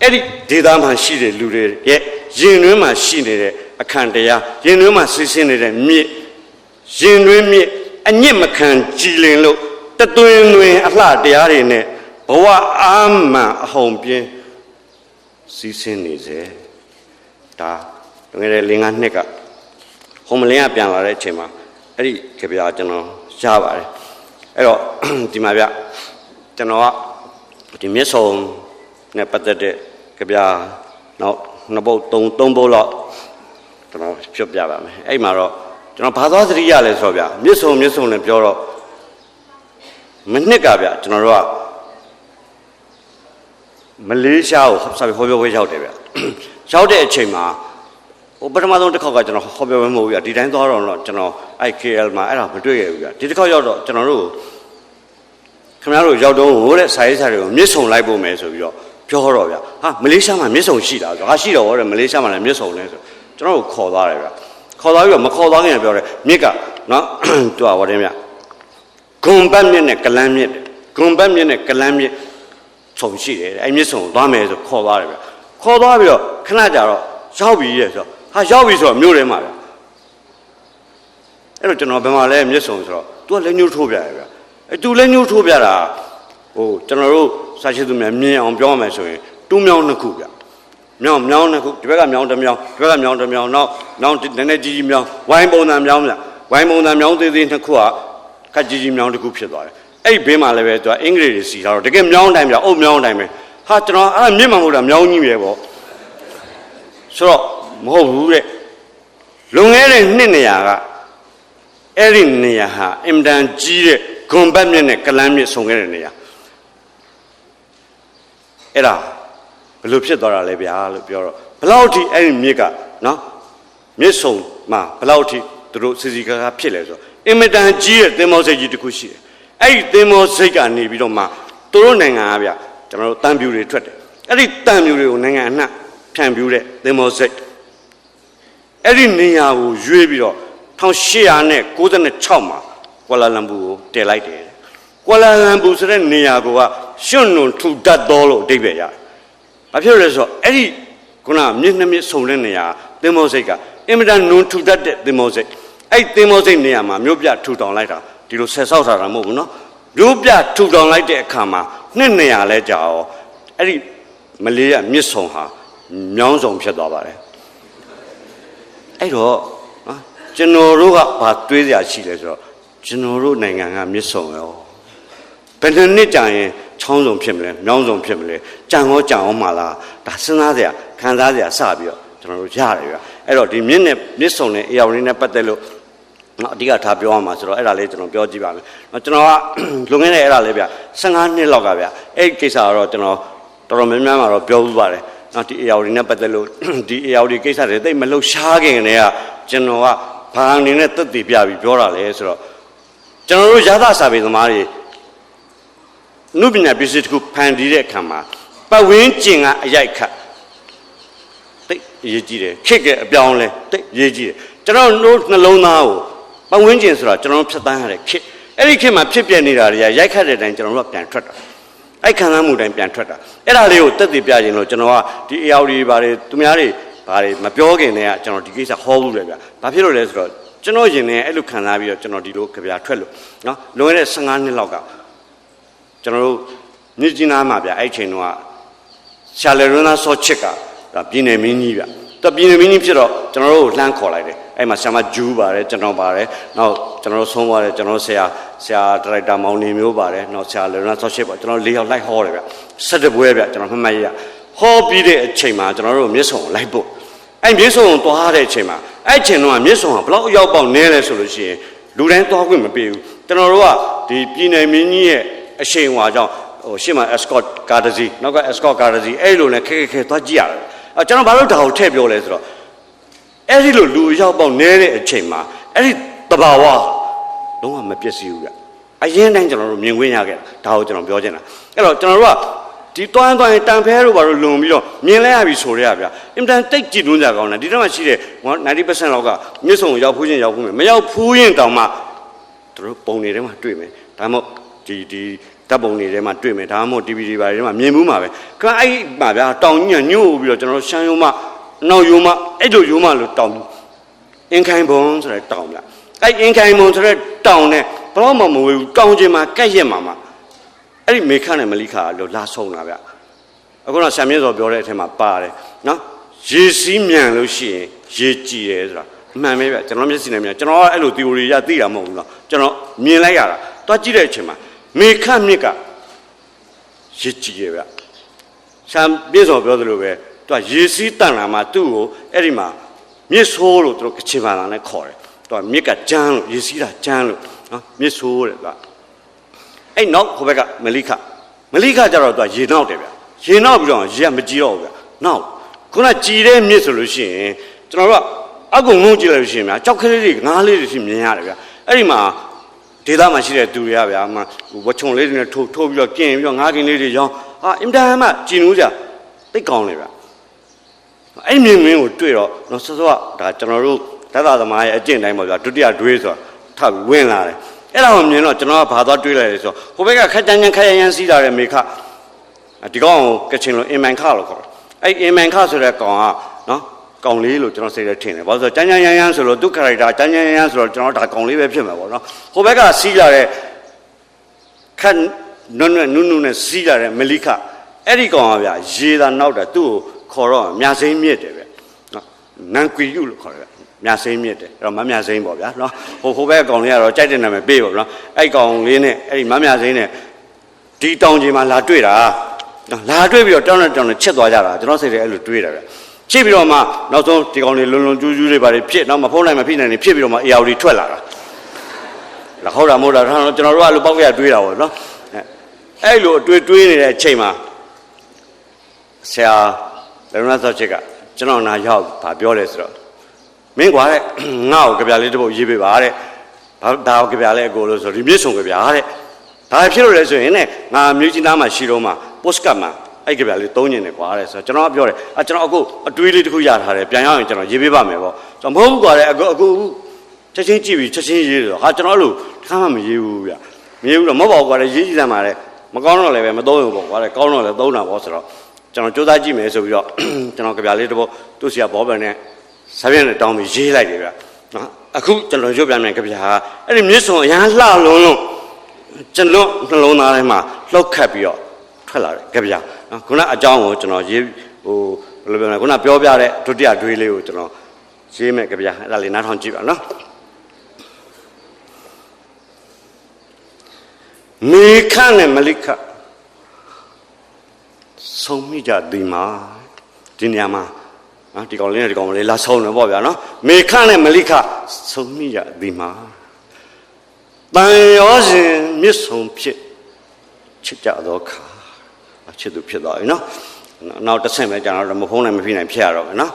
အဲ့ဒီဒေသမှာရှိတဲ့လူတွေရဲ့ရင်တွင်မှာရှိနေတဲ့အခန့်တရားရင်တွင်မှာဆင်းဆင်းနေတဲ့မြစ်ရင်တွင်မြစ်အညစ်မခံကြည်လင်လို့တသွင်တွင်အလှတရားတွေနဲ့ဘဝအာမှန်အဟုန်ပြင်းစီးဆင်းနေစေဒါငယ်တဲ့လင်္ကာနှစ်ကဟိုမလင်းကပြန်လာတဲ့အချိန်မှာအဲ့ဒီကြပြကျွန်တော်ရပါတယ်အဲ့တော့ဒီမှာဗျကျွန်တော်ကဒီမြစ်ဆုံနဲ့ပတ်သက်တဲ့ကြပြနောက်နှစ်ပုတ်သုံးပုတ်လောက်ကျွန်တော်ဖြတ်ပြပါမယ်အဲ့မှာတော့ကျွန်တော်ဘာသာသတိရလဲဆိုတော့ဗျမြစ်ဆုံနဲ့ပြောတော့မနှစ်ကဗျကျွန်တော်တို့ကမလေးရှားကိုဟောပြောပွဲရောက်တယ်ဗျရောက်တဲ့အချိန်မှာဟိုပထမဆုံးတစ်ခေါက်ကကျွန်တော်ဟောပြောပွဲမဟုတ်ဘူးဗျဒီတိုင်းသွားတော့ကျွန်တော် IKL မှာအဲ့ဒါမတွေ့ရဘူးဗျဒီတစ်ခေါက်ရောက်တော့ကျွန်တော်တို့ခင်ဗျားတို့ရောက်တော့ဟိုတဲ့စာရေးစာတွေကိုမြစ်ဆုံလိုက်ဖို့မယ်ဆိုပြီးတော့ပြောတော့ဗျဟာမလေးရှားမှာမြစ်ဆုံရှိတာဆိုဟာရှိတော့တဲ့မလေးရှားမှာလည်းမြစ်ဆုံလဲဆိုကျွန်တော်တို့ခေါ်သွားတယ်ဗျခေါ်သွားပြီးတော့မခေါ်သွားခင်ပြောတယ်မြစ်ကနော်သူကဟောတယ်ဗျဂွန်ဘတ်မြစ်နဲ့ကလန်းမြစ်ဂွန်ဘတ်မြစ်နဲ့ကလန်းမြစ်ဆုံရှိတယ်အဲ့မြစ်ဆုံသွားမယ်ဆိုခေါ်သွားတယ်ဗျခေါ်သွားပြီးတော့ခဏကြာတော့ရောက်ပြီရဲ့ဆိုဟာရောက်ပြီဆိုတော့မြို့ထဲမှာဗျအဲ့တော့ကျွန်တော်ဘယ်မှာလဲမြစ်ဆုံဆိုတော့ तू ကလည်းညှို့ထိုးပြတယ်ဗျအဲ့ तू လည်းညှို့ထိုးပြတာဟိုကျွန်တော်တို့စာရှိသူများမြင်အောင်ပြောမယ်ဆိုရင်တူးမြောင်းနှစ်ခုဗျမြောင်းနှစ်ခုဒီဘက်ကမြောင်းတစ်မြောင်းဒီဘက်ကမြောင်းတစ်မြောင်းနောက်နည်းနည်းကြီးမြောင်းဝိုင်းပုံစံမြောင်းဗျဝိုင်းပုံစံမြောင်းသေးသေးနှစ်ခုကခက်ကြီးမြောင်းတစ်ခုဖြစ်သွားတယ်အဲ့ဒီဘေးမှာလည်းပဲ तू အင်္ဂလိပ်တွေစီထားတော့တကယ်မြောင်းတိုင်းဗျအုပ်မြောင်းတိုင်းပဲဟာကျွန်တော်အဲ့မြင့်မှာမဟုတ်တာမြောင်းကြီးပဲပေါ့ဆိုတော့မဟုတ်ဘူးတဲ့လွန်ခဲ့တဲ့နှစ်နေရာကအဲ့ဒီနေရာဟာအင်တန်ကြီးတဲ့ဂွန်ဘတ်မြစ်နဲ့ကလန်းမြစ်ဆုံခဲ့တဲ့နေရာအဲ့ဒါဘယ်လိုဖြစ်သွားတာလဲဗျာလို့ပြောတော့ဘလောက်ထိအဲ့ဒီမြစ်ကနော်မြစ်ဆုံမှာဘလောက်ထိသူတို့စီစီကားကားဖြစ်လဲဆိုတော့အင်တန်ကြီးတဲ့သင်္ဘောစိတ်ကြီးတစ်ခုရှိတယ်အဲ့ဒီသင်္ဘောစိတ်ကနေပြီးတော့မှသူတို့နိုင်ငံကဗျကျွန်တော်တို့တန်ပြူတွေထွက်တယ်အဲ့ဒီတန်ပြူတွေကိုနိုင်ငံအနှံ့ဖြန့်ပြူတဲ့သင်္ဘောစိတ်အဲ့ဒီနေရာကိုရွေးပြီးတော့1896မှာကွာလာလမ်ပူကိုတည်လိုက်တယ်ကွာလာလမ်ပူဆိုတဲ့နေရာကရွှွန့်နွန်ထူတတ်တော်လို့အဓိပ္ပာယ်ရတယ်။ဘာဖြစ်လို့လဲဆိုတော့အဲ့ဒီခုနမြစ်နှစ်မြစ်ဆုံတဲ့နေရာသင်္ဘောစိတ်ကအင်မတန်နွန်ထူတတ်တဲ့သင်္ဘောစိတ်အဲ့သင်္ဘောစိတ်နေရာမှာမြို့ပြထူထောင်လိုက်တာဒီလိုဆက်ဆောက်ထားတာမဟုတ်ဘူးနော်မြို့ပြထူထောင်လိုက်တဲ့အခါမှာနှစ်နေရာလဲကြာရောအဲ့ဒီမလေးရမြစ်ဆုံဟာမြောင်းဆုံဖြစ်သွားပါတယ်အဲ့တော့ကျွန်တော်တို့ကဘာတွေးစရာရှိလဲဆိုတော့ကျွန်တော်တို့နိုင်ငံကမြစ်ဆုံရောဘယ်နှစ်ကြာရင်ချောင်းဆုံဖြစ်မလဲမြောင်းဆုံဖြစ်မလဲကြံအောင်မှလားဒါစဉ်းစားစရာခံစားစရာစပြီးတော့ကျွန်တော်တို့ရတယ်ဗျအဲ့တော့ဒီမြစ်ဆုံနဲ့အေယာဝတီနဲ့ပတ်သက်လို့နော်အဓိကထားပြောရမှာဆိုတော့အဲ့ဒါလေးကျွန်တော်ပြောကြည့်ပါမယ်နော်ကျွန်တော်ကလွန်ခဲ့တဲ့အဲ့ဒါလေးဗျ15နှစ်လောက်ကဗျအဲ့ကိစ္စကတော့ကျွန်တော်တော်တော်များများမှာတော့ပြောဥပါတယ်နော်ဒီအေယာဝတီနဲ့ပတ်သက်လို့ဒီအေယာဝတီကိစ္စတွေတိတ်မလှုပ်ရှားခင်တည်းကကျွန်တော်ကဘာအနေနဲ့သက်သေပြပြီးပြောတာလဲဆိုတော့ကျွန်တော်တို့ရသစာပေသမားတွေနုပညာပစ္စည်းတစ်ခုဖန်တီးတဲ့အခါမှာပတ်ဝန်းကျင်ကအရိုက်ခတ်တိတ်အရေးကြီးတယ်ခက်ကအပြောင်းလဲတိတ်အရေးကြီးတယ်ကျွန်တော်တို့နှလုံးသားကိုပတ်ဝန်းကျင်ဆိုတာကျွန်တော်တို့ဖြတ်သန်းရတဲ့ခက်အဲ့ဒီခက်မှာဖြစ်ပြနေတာတွေကရိုက်ခတ်တဲ့အတိုင်းကျွန်တော်တို့ကပြန်ထွက်တာအဲ့ခံစားမှုတိုင်းပြန်ထွက်တာအဲ့ဒါလေးကိုသက်သေပြခြင်းလို့ကျွန်တော်ကဒီ AOD ဘာတွေသူများတွေဘာတွေမပြောခင်တည်းကကျွန်တော်ဒီကိစ္စဟောဘူးလေဗျဘာဖြစ်လို့လဲဆိုတော့ကျွန်တော်ရင်နဲ့အဲ့လိုခံစားပြီးတော့ကျွန်တော်ဒီလိုကြပြထွက်လို့နော်လွန်ခဲ့တဲ့15နှစ်လောက်ကကျွန်တော်တို့မြစ်ကြီးနားမှာဗျအဲ့ချိန်တုန်းကရှာလယ်ရွန်းသားစောချစ်ကပြည်နယ်မင်းကြီးဗျသူပြည်နယ်မင်းကြီးဖြစ်တော့ကျွန်တော်တို့လှမ်းခေါ်လိုက်တယ်အဲ့မှာဆရာမဂျူးပါတယ်ကျွန်တော်ပါတယ်နောက်ကျွန်တော်တို့ဆုံးသွားတယ်ကျွန်တော်ဆရာဒါရိုက်တာမောင်နေမျိုးပါတယ်နောက်ဆရာလယ်ရွန်းသားစောချစ်ပါကျွန်တော်၄ယောက်လိုက်ဟောတယ်ဗျ17ပွဲဗျကျွန်တော်မှတ်ရဟောပြီးတဲ့အချိန်မှာကျွန်တော်တို့မြစ်ဆုံကိုလိုက်ဖို့အဲ့မြစ်ဆုံကိုသွားတဲ့အချိန်မှာအဲ့ချိန်တုန်းကမြစ်ဆုံကဘလောက်အရောက်ပေါက်နည်းလဲဆိုလို့ရှိရင်လူတိုင်းသွားခွင့်မပေးဘူးကျွန်တော်တို့ကဒီပြည်နယ်မင်းကြီးရဲ့အရှိန်အဝါကြောင့်ဟိုရှေ့မှာ escort ကားတစ်စီးနောက်က escort ကားတစ်စီးအဲ့လိုနဲ့ခဲသွားကြည့်ရတယ်ကျွန်တော်ဘာလို့ဒါကိုထည့်ပြောလဲဆိုတော့ အဲ့ဒီလိုလူရောက်ပေါက်နေတဲ့အချိန်မှာအဲ့ဒီတဘာဝလုံးဝမပျက်စီးဘူးဗျအရင်တိုင်းကျွန်တော်တို့မြင်ခွင့်ရခဲ့ဒါကိုကျွန်တော်ပြောချင်တာအဲ့တော့ကျွန်တော်တို့ကဒီတွန်းတန်ဖဲတို့ဘာလို့လွန်ပြီးတော့မြင်လဲရပြီဆိုရဗျအင်တန်တိတ်ကြည်တွန်းကြကောင်းတယ်ဒီတော့မှရှိတယ်90%လောက်ကမြစ်ဆုံရောက်ဖူးချင်းရောက်ဖူးမယ်မရောက်ဖူးရင်တောင်မှတို့ပုံနေထဲမှာတွေ့မယ်ဒါမှမဟုတ်ဒီတပ်ပုံနေထဲမှာတွေ့မယ်ဒါမှမဟုတ် TV တွေဘာတွေထဲမှာမြင်မှုမှာပဲကဲအဲ့မှာဗျာတောင်ကြီးကညှို့ပြီးတော့ကျွန်တော်တို့ရှမ်းယုံမနောက်ယုံမအဲ့လိုယုံမလို့တောင်အင်ခိုင်ဘုံဆိုတဲ့တောင်ဗျအဲ့အင်ခိုင်ဘုံဆိုတဲ့တောင်နဲ့ဘလို့မှမဝေဘူးတောင်ချင်းမှာကက်ရက်မှာအဲ့ဒီမေခနဲ့မလိခါလို့လာဆုံးတာဗျအခုတော့ဆံမြင့်စောပြောတဲ့အထက်မှာပါတယ်နော်ရေစီးမြန်လို့ရှိရင်ရေကြည်တယ်ဆိုတာအမှန်ပဲဗျကျွန်တော်မျက်စိနဲ့မြင်ကျွန်တော်ကအဲ့လို theory ရသိတာမဟုတ်ဘူးနော်ကျွန်တော်မြင်လိုက်ရတာတွားကြည့်တဲ့အချိန်မှာမေခမြစ်ကရေကြည်ရဲ့ဗျဆံမြင့်စောပြောသလိုပဲသူကရေစီးတန်လာမှသူ့ကိုအဲ့ဒီမှာမြစ်ဆိုးလို့သူတို့ကချင်ပါလာနဲ့ခေါ်တယ်သူကမြစ်ကကြမ်းလို့ရေစီးတာကြမ်းလို့နော်မြစ်ဆိုးတယ်သူကအဲ့နောက်ဟိုဘက်ကမလိခကျတော့သူကရေနောက်တယ်ဗျရေနောက်ပြီးတော့ရေကမကြည်တော့ဘူးဗျနောက်ခုနကြည်တဲ့မြစ်ဆိုလို့ရှိရင်ကျွန်တော်တို့ကအကုန်လုံးကြည့်လိုက်လို့ရှိရင်ဗျကြောက်ကလေးတွေငါးလေးတွေရှိမြင်ရတယ်ဗျအဲ့ဒီမှာဒေသမှာရှိတဲ့သူတွေကဗျာဝချုံလေးတွေနဲ့ထိုးပြီးတော့ကျင်ပြီးတော့ငါးကင်လေးတွေရောင်းအင်တာမှကြည်နူးကြသိကောင်းလေဗျအဲ့မြင်မင်းကိုတွေ့တော့နော်စောစောကဒါကျွန်တော်တို့ဓာတ်သမားရဲ့အကျင့်တိုင်းပေါ့ဗျာဒုတိယတွေးဆိုတာထပ်ဝင်လာတယ်အဲ့ဒါကိုမြင်တော့ကျွန်တော်ကဘာသွားတွေးလိုက်လဲဆိုတော့ဟိုဘက်ကခက်တန်းခက်ရမ်းစီးလာတဲ့မေခဒီကောင်ကိုကချင်လိုအင်မန်ခလို့ခေါ်တယ်အဲ့အင်မန်ခဆိုတဲ့ကောင်ကနော်ကောင်လေးလို့ကျွန်တော်စိတ်ထဲထင်တယ်ဘာလို့ဆိုတော့ကျန်းရမ်းဆိုလို့သူ့ character ကျန်းရမ်းဆိုတော့ကျွန်တော်ဒါကောင်လေးပဲဖြစ်မှာပေါ့နော်ဟိုဘက်ကစီးလာတဲ့ခက်နုံနဲ့စီးလာတဲ့မလိခအဲ့ဒီကောင်ကဗျာရေသာနောက်တာသူ့ကိုခေါ်တော့မြစိမ့်မြစ်တယ်ဗျနော်နန်ကွီယူလို့ခေါ်တယ်မြစိမ့်မြစ်တယ်အဲ့တော့မမြစိမ့်ပေါ့ဗျာနော်ဟိုဘက်ကောင်လေးကတော့ကြိုက်တဲ့နာမည်ပေးပေါ့နော်အဲ့ကောင်လေးနဲ့အဲ့ဒီမမြစိမ့်နဲ့ဒီတောင်ကြီးမှာလာတွေ့တာနော်လာတွေ့ပြီးတော့တောင်းနဲ့ချက်သွားကြတာကျွန်တော်စိတ်ထဲအဲ့လိုတွေးတာဗျချစ်ပြီးတော့မှနောက်ဆုံးဒီကောင်လေးလွန်ကျူးတွေပါဖြစ်နောက်မဖုံးနိုင်မဖြစ်နိုင်နေဖြစ်ပြီးတော့မှ ARD ထွက်လာတာလာဟုတ်တာမဟုတ်တာကျွန်တော်တို့ကအဲ့လိုပေါက်ရတွေးတာပေါ့နော်အဲ့လိုတွေးနေတဲ့အချိန်မှာဆရာလေနာသောချစ်ကကျွန်တော်နာရောက်ဗာပြောတယ်ဆိုတော့မင်းကွာတဲ့ငါ့ကိုကြပြလေးတစ်ပုတ်ရေးပေးပါတဲ့ဒါကိုကြပြလေးအကိုလို့ဆိုဒီမြစ်ဆုံကြပြတဲ့ဒါဖြစ်လို့လဲဆိုရင်နဲ့ငါမြို့ကြီးသားမှာရှိတော့မှ postcard မှာအဲ့ကြပြလေးသုံးနေတယ်ကွာတဲ့ဆိုတော့ကျွန်တော်ကပြောတယ်ကျွန်တော်အခုအတွေးလေးတစ်ခုရထားတယ်ပြန်ရောက်ရင်ကျွန်တော်ရေးပေးပါမယ်ပေါ့ကျွန်တော်မဟုတ်ဘူးကွာတဲ့အခုချက်ချင်းကြည့်ပြီးချက်ချင်းရေးတယ်ဟာကျွန်တော်အဲ့လိုတစ်ခါမှမရေးဘူးဗျမရေးဘူးတော့မဟုတ်ပါဘူးကွာတဲ့ရေးကြည့်စမ်းပါတဲ့မကောင်းတော့လည်းပဲမသုံးဘူးပေါ့ကွာတဲ့ကောင်းတော့လည်းသုံးတာပေါ့ဆိုတော့ကျွန်တော်စူးစမ်းကြည့်မယ်ဆိုပြီးတော့ကျွန်တော်ကြပြလေးတစ်ပုတ်သူ့ဆရာဘောပန်နဲ့စာပြန်နဲ့တောင်းပြီးရေးလိုက်တယ်ဗျနော်အခုကျွန်တော်ရုပ်ပြန်ပြန်ကြပြအဲ့ဒီမြစ်ဆုံအရန်လှလုံးလုံးကျွန်တော်နှလုံးသားထဲမှာလှုပ်ခတ်ပြီးတော့ထွက်လာတယ်ကြပြနော်ခုနအကြောင်းကိုကျွန်တော်ရေးဟိုဘယ်လိုပြောလဲခုနပြောပြတဲ့ဒုတိယတွေးလေးကိုကျွန်တော်ရေးမယ်ကြပြအဲ့ဒါလေးနားထောင်ကြည့်ပါနော်မေခနဲ့မလိခဆုံးမိကြဒီမှာဒီနေရာမှာနော်ဒီကောင်လေးနဲ့ဒီကောင်လေးလာဆုံးတယ်ပေါ့ဗျာနော်မေခနဲ့မလိခဆုံးမိကြဒီမှာတန်ရောစဉ်မြစ်ဆုံဖြစ်ချစ်ကြတော့ခါချစ်သူဖြစ်သွားပြီနော်နောက်တစ်ဆင့်ပဲကျွန်တော်မဖုံးနိုင်မဖြစ်နိုင်ဖြစ်ရတော့မယ်နော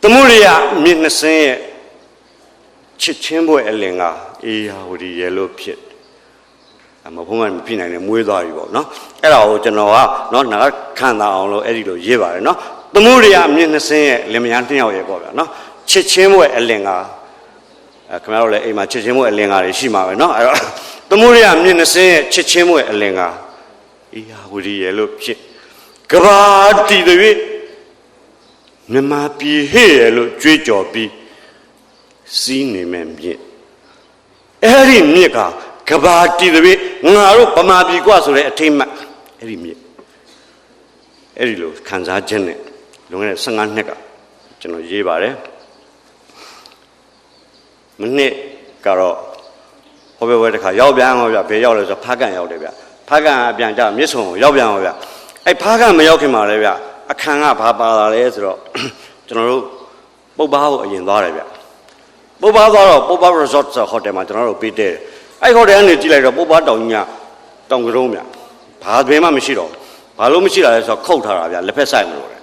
်သမုဒိယမြစ်နှစ်စင်းရဲ့ချစ်ချင်းပွဲအလင်ကအေယာဝတီရေလို့ဖြစ်မဖုံးနိုင်မဖြစ်နိုင်နဲ့မွေးသွားပြီပေါ့နော်အဲ့ဒါကိုကျွန်တော်ကနော်နာခံတာအောင်လို့အဲ့ဒီလိုရေးပါတယ်နော်သမုဒိယမြစ်နှစ်စင်းရဲ့လင်မယားနှစ်ယောက်ရဲ့ပေါ့ဗျာနော်ချစ်ချင်းပွဲအလင်ကခင်ဗျားတို့လည်းအိမ်မှာချစ်ချင်းပွဲအလင်ကတွေရှိမှာပဲနော်အဲ့တော့သမုဒိယမြစ်နှစ်စင်းရဲ့ချစ်ချင်းပွဲအလင်ကအေယာဝတီရေလို့ဖြစ်ကဘာတီတွေမြမပြည်ဟဲ့ရေလို့ကြွေးကြော်ပြီးစီးနေမယ်မြစ်အဲ့ဒီမြစ်ကကဘာတီတွေငါတို့ဗမာပြည်กว่าဆိုတဲ့အထိမ့်မှတ်အဲ့ဒီမြစ်အဲ့ဒီလိုခံစားချက်နဲ့လွန်ခဲ့တဲ့15နှစ်ကကျွန်တော်ရေးပါတယ်မနှစ်ကတော့ဟောပြောပွဲတစ်ခါရောက်ပြန်ဟောဗျဘယ်ရောက်လဲဆိုဖားကန်ရောက်တယ်ဗျဖားကန်အပြန်ကြမြစ်ဆုံကိုရောက်ပြန်ဟောဗျအဲ့ဖားကန်မရောက်ခင်မှာလဲဗျအခန်းကဘာပါလာလဲဆိုတော့ကျွန်တော်တို့ပုပ္ပါကိုအရင်သွားတယ်ဗျပုပ္ပါသွားတော့ပုပ္ပါ resort ဆိုဟိုတယ်မှာကျွန်တော်တို့ပေးတယ်အဲ့ဟိုတယ်ကနေကြည့်လိုက်တော့ပုပ္ပါတောင်ကြီးကတောင်ကရုံးဗျဘာတွင်မှမရှိတော့ဘာလို့မရှိတာလဲဆိုတော့ခုတ်ထားတာဗျလက်ဖက်ဆိုင်မလို့တယ်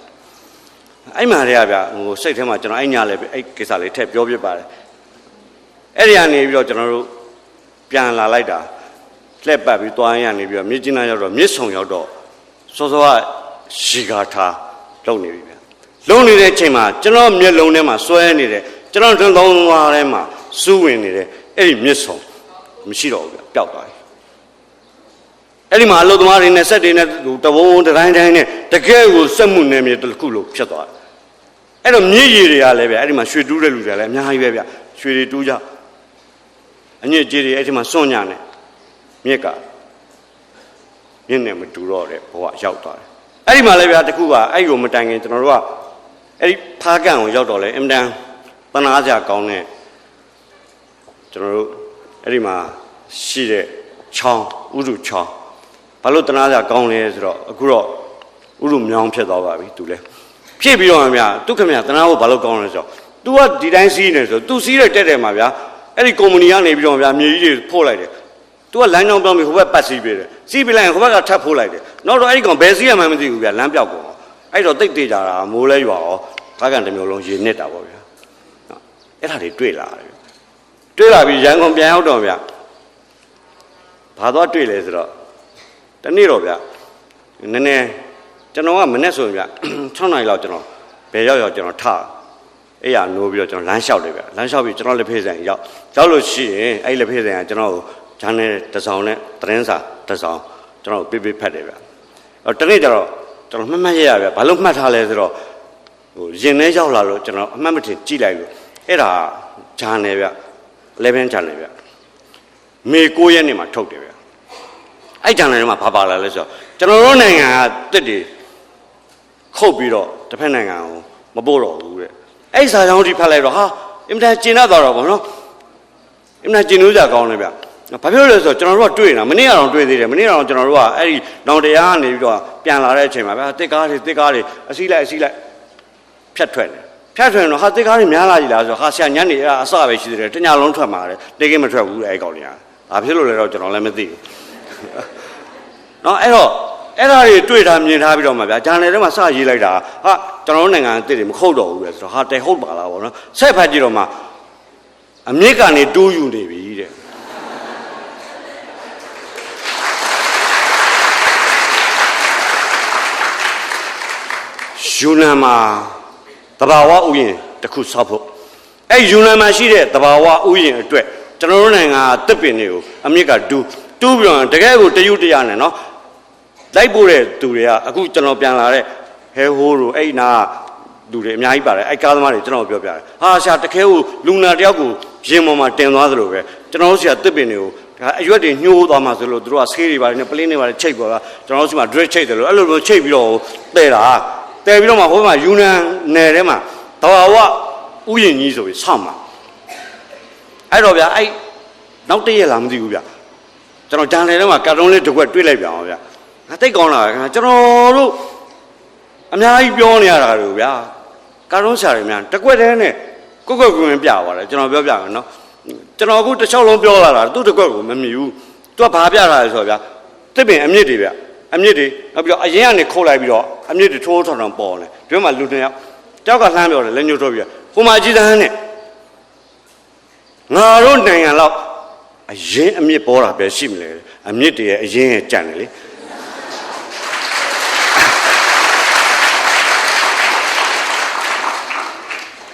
အဲ့မှာတွေကဗျဟိုစိတ်ထဲမှာကျွန်တော်အဲ့ညာလည်းအဲ့ကိစ္စလေးထည့်ပြောပြပါတယ်အဲ့ဒီကနေပြီးတော့ကျွန်တော်တို့ပြန်လာလိုက်တာလှက်ပတ်ပြီးသွားရနေပြီးတော့မြစ်ကြီးနားရောက်တော့မြစ်ဆုံရောက်တော့စောစောကရှီကာထားလုံနေပြီဗျလုံနေတဲ့အချိန်မှာကျွန်တော်မျက်လုံးထဲမှာစွဲနေတယ်ကျွန်တော်တွန်းသုံးသွားထဲမှာစူးဝင်နေတယ်အဲ့ဒီမြစ်ဆုံမရှိတော့ဘူးဗျပျောက်သွားပြီအဲ့ဒီမှာအလုသမားတွေနဲ့စက်တွေနဲ့တဘုံတိုင်းတိုင်းနဲ့တကယ်ကိုစက်မှုနယ်မြေတစ်ခုလို့ဖြစ်သွားတယ်အဲ့တော့မြစ်ရည်တွေကလည်းဗျအဲ့ဒီမှာရွှေတူးတဲ့လူတွေလည်းအများကြီးပဲဗျရွှေတွေတူးကြအညစ်အကြေးတွေအဲ့ဒီမှာစွန့်ညနေမြစ်ကမြစ်နဲ့မတူတော့တဲ့ဘဝရောက်သွားတယ်အဲ့ဒီမှာလည်းဗျတခုကအဲ့ကိုမတိုင်ခင်ကျွန်တော်တို့ကအဲ့ဒီဖားကန်ကိုရောက်တော့လေအင်တန်တနာစရာကောင်းတဲ့ကျွန်တော်တို့အဲ့ဒီမှာရှိတဲ့ချောင်းဥရုချောင်းဘာလို့တနာစရာကောင်းလဲဆိုတော့အခုတော့ဥရုမြောင်းဖြစ်သွားပါပြီသူလဲဖြစ်ပြီးတော့မှဗျသူခင်ဗျတနာကိုဘာလို့ကောင်းလဲဆိုတော့ तू ကဒီတိုင်းစီးနေဆို तू စီးတဲ့တက်တယ်မှာဗျအဲ့ဒီကုမ္ပဏီကနေပြီးတော့ဗျမြေကြီးတွေဖို့လိုက်တယ် तू ကလိုင်းတောင်ပြောင်းပြီးဟိုဘက်ပတ်စီးပေးတယ်စီးပြီးလိုက်ရင်ဟိုဘက်ကထပ်ဖို့လိုက်တယ်နောက်တော့အဲ့ဒီကောင်ဘယ်စီးရမှန်းမသိဘူးဗျလမ်းပြောက်ကုန်အဲ့တော့တိတ်တေးကြတာမိုးလဲရွာရောဘာကန်တစ်မျိုးလုံးရေနစ်တာပေါ့ဗျအဲ့ဒါတွေတွေ့လာတယ်တွေ့လာပြီးရန်ကုန်ပြန်ရောက်တော့ဗျဘာသွားတွေ့လဲဆိုတော့တနေ့တော့ဗျနည်းနည်းကျွန်တော်ကမနေ့ဆိုရင်ဗျ6 နာရီလောက်ကျွန်တော်ဘယ်ရောက်ကျွန်တော်ထအဲ့ရနိုးပြီးတော့ကျွန်တော်လမ်းလျှောက်တယ်ဗျလမ်းလျှောက်ပြီးကျွန်တော်လက်ဖေးဆိုင်ရောက်လို့ရှိရင်အဲ့လက်ဖေးဆိုင်ကကျွန်တော်ကိုဂျာနယ်တစ်စောင်နဲ့သတင်းစာတစ်စောင်ကျွန်တော်ပေးဖတ်တယ်ဗျတနေ့ကျတော့ကျွန်တော်မှတ်ရဗျဘာလို့မှတ်ထားလဲဆိုတော့ဟိုရင်ထဲရောက်လာလို့ကျွန်တော်အမှတ်မထင်ကြည့်လိုက်လို့အဲ့ဒါဂျာနယ်ဗျ11ဂျာနယ်ဗျမေ9 ရက်နေ့မှာထုတ်တယ်ဗျအဲ့ဂျာနယ်ထဲမှာဘာပါလာလဲဆိုတော့ကျွန်တော်တို့နိုင်ငံကတစ်တွေခုတ်ပြီးတော့တစ်ဖက်နိုင်ငံကိုမပို့တော့ဘူးတဲ့အဲ့စာကြောင်းကြီးဖတ်လိုက်တော့ဟာအင်မတန်ကျဉ်းသွားတော့ဗောနော်အင်မတန်ကျဉ်းလို့ကြကောင်းတယ်ဗျဘာဖြစ်လို့လဲဆိုတော့ကျွန်တော်တို့ကတွေ့နေတာမနေ့ကတော့တွေ့သေးတယ်မနေ့ကတော့ကျွန်တော်တို့ကအဲ့ဒီနောင်တရားကနေပြီးတော့ပြန်လာတဲ့အချိန်မှာဗျတစ်ကားတွေအစီလိုက်ဖြတ်ထွက်တယ်တော့ဟာတစ်ကားတွေများလာကြလားဆိုတော့ဟာဆရာညနေအစပဲရှိသေးတယ်တညလုံးထွက်မှာတယ်တိတ်ကမထွက်ဘူးအဲ့ကောင်တွေကဘာဖြစ်လို့လဲတော့ကျွန်တော်လည်းမသိဘူးနော်အဲ့တော့အဲ့ဒါတွေတွေ့တာမြင်ထားပြီးတော့မှဗျာဂျာနယ်ထဲမှာစရေးလိုက်တာဟာကျွန်တော်တို့နိုင်ငံအစ်တွေမခုတ်တော့ဘူးပဲဆိုတော့ဟာတဲဟုတ်ပါလားဗောနော်ဆက်ဖတ်ကြည့်တော့မှအမြစ်ကနေတိုးယူနေပြီတဲ့ယူနန်မှာတဘာဝဥယျာဉ်တစ်ခုဆောက်ဖို့အဲ့ယူနန်မှာရှိတဲ့တဘာဝဥယျာဉ်အတွက်ကျွန်တော်တို့နိုင်ငံကတစ်ပင်တွေကိုအမြစ်ကတူးပြီးတော့တကယ်ကိုတရုတ်တရားနဲ့နော်လိုက်ပို့တဲ့သူတွေကအခုကျွန်တော်ပြန်လာတဲ့ဟဲဟိုးတို့အဲ့နာလူတွေအများကြီးပါတယ်အဲ့ကားသမားတွေကျွန်တော်ပြောပြတယ်ဟာရှာတကယ်ကိုလူနာတယောက်ကိုရင်ပေါ်မှာတင်သွားသလိုပဲကျွန်တော်တို့ဆရာတစ်ပင်တွေကိုအရွက်တွေညှိုးသွားမှဆိုလို့တို့ကဆေးတွေပါတယ်နဲ့ပလင်းတွေပါတယ်ချိတ်ပေါ်ကကျွန်တော်တို့ဆီမှာ drip ချိတ်တယ်လို့အဲ့လိုချိတ်ပြီးတော့တဲတာတဲပြီးတော့မှဟိုမှာယူနန်နယ်ထဲမှာတဘာဝဥယျာဉ်ကြီးဆိုပြီးဆောက်မှာအဲ့တော့ဗျအဲ့နောက်တည့်ရလားမသိဘူးဗျကျွန်တော်ဂျန်နယ်ထဲမှာကာတွန်းလေးတစ်ခွက်တွေ့လိုက်ပြန်အောင်ဗျတိတ်ကောင်းလာတယ်ကျွန်တော်တို့အများကြီးပြောနေရတာတို့ဗျာကာတွန်းဆရာတွေများတကွက်တည်းနဲ့ကွက်ကွင်းပြသွားတယ်ကျွန်တော်ပြောပြမယ်နော်ကျွန်တော်အခုတစ်ချောင်းလုံးပြောလာတာသူ့တကွက်ကိုမမြည်ဘူးသူကဘာပြတာလဲဆိုတော့ဗျာတစ်ပင်အမြင့်တွေဗျအမြင့်တွေနောက်ပြီးတော့အရင်ကနေခုတ်လိုက်ပြီးတော့အမြင့်တွေထိုးထောင်ထောင်ပေါ်တယ်ဒီမှာလူ2ယောက်တယောက်ကလှမ်းပြောတယ်လက်ညှိုးထိုးပြီးဟိုမှာကြည်သန်းနဲ့ငါတို့နိုင်ငံလောက်အရင်အမြင့်ပေါ်တာပဲရှိမလဲအမြင့်တွေရဲ့အရင်ရဲ့ကြံတယ်လေ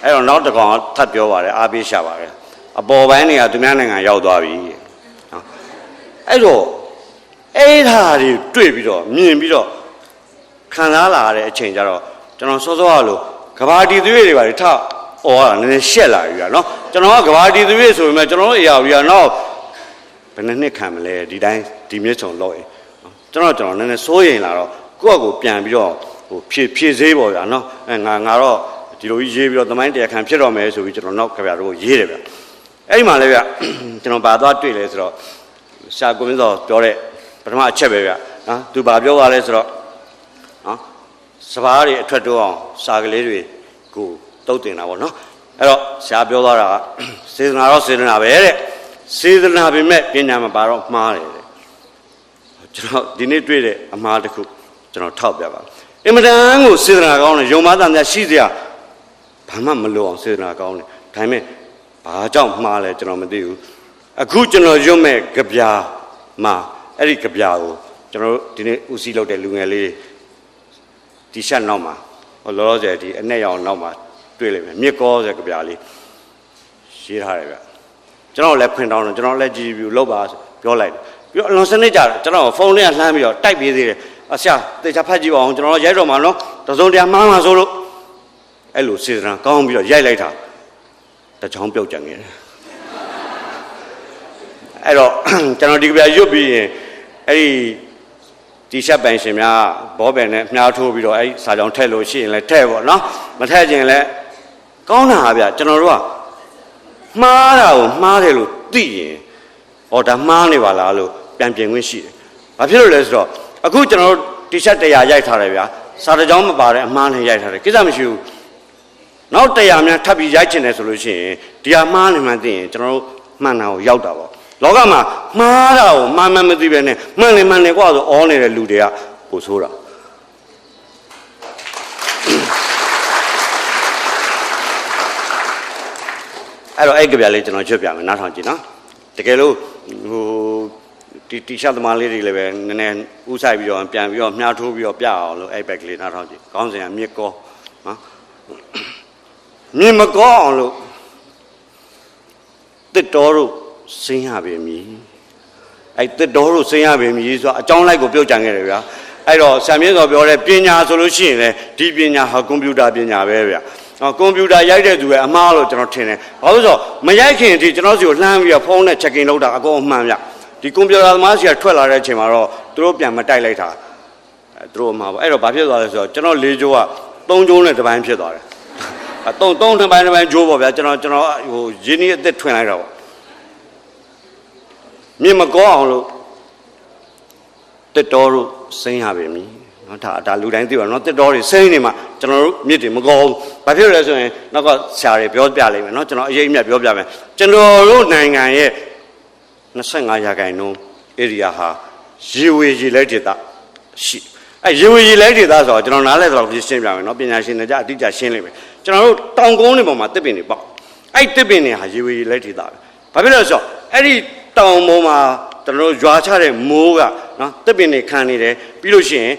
အဲ့တော့နောက်တစ်ကောင်ထပ်ပြောပါတယ်အားပေးရှာပါတယ်အပေါ်ပိုင်းတွေကသူများနိုင်ငံရောက်သွားပြီနော်အဲ့တော့အဲ့ဓာတ်တွေတွေ့ပြီးတော့မြင်ပြီးတော့ခံစားလာရတဲ့အချိန်ကျတော့ကျွန်တော်စောစောကလို့ကဘာတီသွေးတွေပါတယ်ထအော်ရနည်းနည်းရှက်လာပြီဗျာနော်ကျွန်တော်ကကဘာတီသွေးဆိုပေမဲ့ကျွန်တော်တို့အရာကြီးကတော့ဘယ်နှစ်ခံမလဲဒီတိုင်းဒီမြစ်ချုံလောက်ရင်ကျွန်တော်နည်းနည်းစိုးရင်လာတော့ကိုယ့်အကိုပြန်ပြီးတော့ဟိုဖြည့်သေးပေါ့ဗျာနော်ငါတော့ဒီလိုကြီးရေးပြီးတော့သမိုင်းတရားခံဖြစ်တော့မယ်ဆိုပြီးကျွန်တော်နောက်ခဗျာတို့ရေးတယ်ဗျအဲ့ဒီမှာလည်းဗျကျွန်တော်ဗာသွားတွေ့လဲဆိုတော့ရှာကိုမင်းစောပြောတဲ့ပထမအချက်ပဲဗျနော်သူဗာပြောသွားလဲဆိုတော့နော်စပားတွေအထွက်တော့အောင်စာကလေးတွေကိုတုတ်တင်တာပေါ့နော်အဲ့တော့ရှာပြောသွားတာကစေတနာတော့စေတနာပဲတဲ့စေတနာပေမဲ့ပညာမပါတော့မှားတယ်တဲ့ကျွန်တော်ဒီနေ့တွေ့တဲ့အမှားတစ်ခုကျွန်တော်ထောက်ပြပါ အင်မတန်ကိုစေတနာကောင်းတယ်ယုံမသားများရှိစရာဘာမှမလိုအောင်စေတနာကောင်းတယ်ဒါပေမဲ့ဘာကြောင့်မှားလဲကျွန်တော်မသိဘူးအခုကျွန်တော်ရွတ်မဲ့ကြပြာမှာအဲ့ဒီကြပြာကိုကျွန်တော်တို့ဒီနေ့ဦးစီးလုပ်တဲ့လူငယ်လေးတီရှပ်နောက်မှာလောလောဆယ်ဒီအနဲ့ရောင်နောက်မှာတွေ့လိမ့်မယ်မြစ်ကောဆိုကြပြာလေးရေးထားတယ်ဗျကျွန်တော်လည်းခွင်တောင်းတယ်ကျွန်တော်လည်း GPU လောက်ပါပြောလိုက်တယ်ပြီးတော့အလွန်စနစ်ကြတယ်ကျွန်တော်ဖုန်းလေးကလှမ်းပြီးတော့တိုက်ပေးသေးတယ်အဆရာတေချာဖတ်ကြည့်ပါအောင်ကျွန်တော်ရိုက်တော့မှာနော်တစုံတရာမှားမှာဆိုလို့အဲ့လိုစေတနာကောင်းပြီးတော့ရိုက်လိုက်တာတချောင်းပြုတ်ကြံခဲ့တယ်အဲ့တော့ကျွန်တော်ဒီကြပြရွတ်ပြီးရင်အဲ့ဒီတီရှပ်ပိုင်ရှင်များဘောပယ်နဲ့မြားထိုးပြီးတော့အဲ့စာကြောင်ထည့်လို့ရှိရင်လည်းထည့်ပေါ့နော်မထည့်ခြင်းလည်းကောင်းတာပါဗျကျွန်တော်တို့ကမှားတာကိုမှားတယ်လို့သိရင်ဟောဒါမှားနေပါလားလို့ပြန်ပြင်ခွင့်ရှိတယ်ဘာဖြစ်လို့လဲဆိုတော့အခုကျွန်တော်တို့တီရှပ်100ရိုက်ထားတယ်ဗျာစာကြောင်မပါတဲ့အမှားနဲ့ရိုက်ထားတယ်ကိစ္စမရှိဘူးနောက်100များထပ်ပြီးရိုက်ချင်တယ်ဆိုလို့ရှိရင်ဒီဟာမှားနေမှသိရင်ကျွန်တော်တို့မှန်တာကိုရောက်တာပေါ့လောကမှာမှားတာကိုမှန်မှန်မသိပဲနဲ့မှန်တယ်ကွာဆိုအောနေတဲ့လူတွေကပိုဆိုးတာအဲ့တော့အဲ့ကြပြလေးကျွန်တော်ချွတ်ပြမယ်နားထောင်ကြည့်နော်တကယ်လို့ဟိုဒီတီရှပ်သမားလေးတွေလည်းပဲနည်းနည်းဥဆိုင်ပြီးတော့ပြန်ပြီးတော့မြားထိုးပြီးတော့ပြအောင်လို့အဲ့ဘက်ကလေးနားထောင်ကြည့်ကောင်းစင်ကမြစ်ကောနော်မြင်မကောအောင်လို့တစ်တော်တို့ဆင်းရပေမည်အဲ့တစ်တော်တို့ဆင်းရပေမည်ဆိုတော့အကြောင်းလိုက်ကိုပြုတ်ကြံခဲ့တယ်ဗျာအဲ့တော့ဆံမြင့်တော်ပြောတဲ့ပညာဆိုလို့ရှိရင်လေဒီပညာဟာကွန်ပျူတာပညာပဲဗျာကွန်ပျူတာရိုက်တဲ့သူရဲ့အမှားလို့ကျွန်တော်ထင်တယ်ဘာလို့ဆိုတော့မရိုက်ခင်အထိကျွန်တော်စီကိုလှမ်းပြီးတော့ဖုန်းနဲ့ checking လုပ်တာအကုန်အမှန်ဗျဒီကွန်ပျူတာသမားစီကထွက်လာတဲ့အချိန်မှာတော့သူတို့ပြန်မတိုက်လိုက်တာသူတို့အမှားပေါ့အဲ့တော့ဘာဖြစ်သွားလဲဆိုတော့ကျွန်တော်၄ကြိုးက3ကြိုးနဲ့တစ်ပိုင်းဖြစ်သွားတယ်3တစ်ပိုင်းကြိုးပေါ့ဗျာကျွန်တော်ဟိုရင်းနှီးအသက်ထွင်လိုက်တာပေါ့မြင်မကောအောင်လို့တစ်တော်တို့စိမ့်ရပေမည်နော်ဒါလူတိုင်းသိပါနော်တစ်တော်တွေစိမ့်နေမှာကျွန်တော်တို့မြစ်တွေမကောဘူးဘာဖြစ်လို့လဲဆိုရင်နောက်ကဆရာတွေပြောပြလိမ့်မယ်နော်ကျွန်တော်အရေးအမြတ်ပြောပြမယ်ကျွန်တော်တို့နိုင်ငံရဲ့25ရာခိုင်နှုန်း area ဟာရေဝေရေလက်ဒေသရှိအဲရေဝေရေလက်ဒေသဆိုတော့ကျွန်တော်နားလဲတော့ရှင်းပြမယ်နော်ပညာရှင်တွေကြအတိအကျရှင်းလိမ့်မယ်ကျွန်တော်တို့တောင်ကုန်းတွေပေါ်မှာတစ်ပင်တွေပေါ့အဲ့တစ်ပင်တွေဟာရေဝေရေလက်ဒေသပဲဘာဖြစ်လို့လဲဆိုတော့အဲ့ဒီတောင်ပေါ်မှာကျွန်တော်တို့ရွာချတဲ့မိုးကနော်တစ်ပင်တွေခံနေတယ်ပြီးလို့ရှိရင်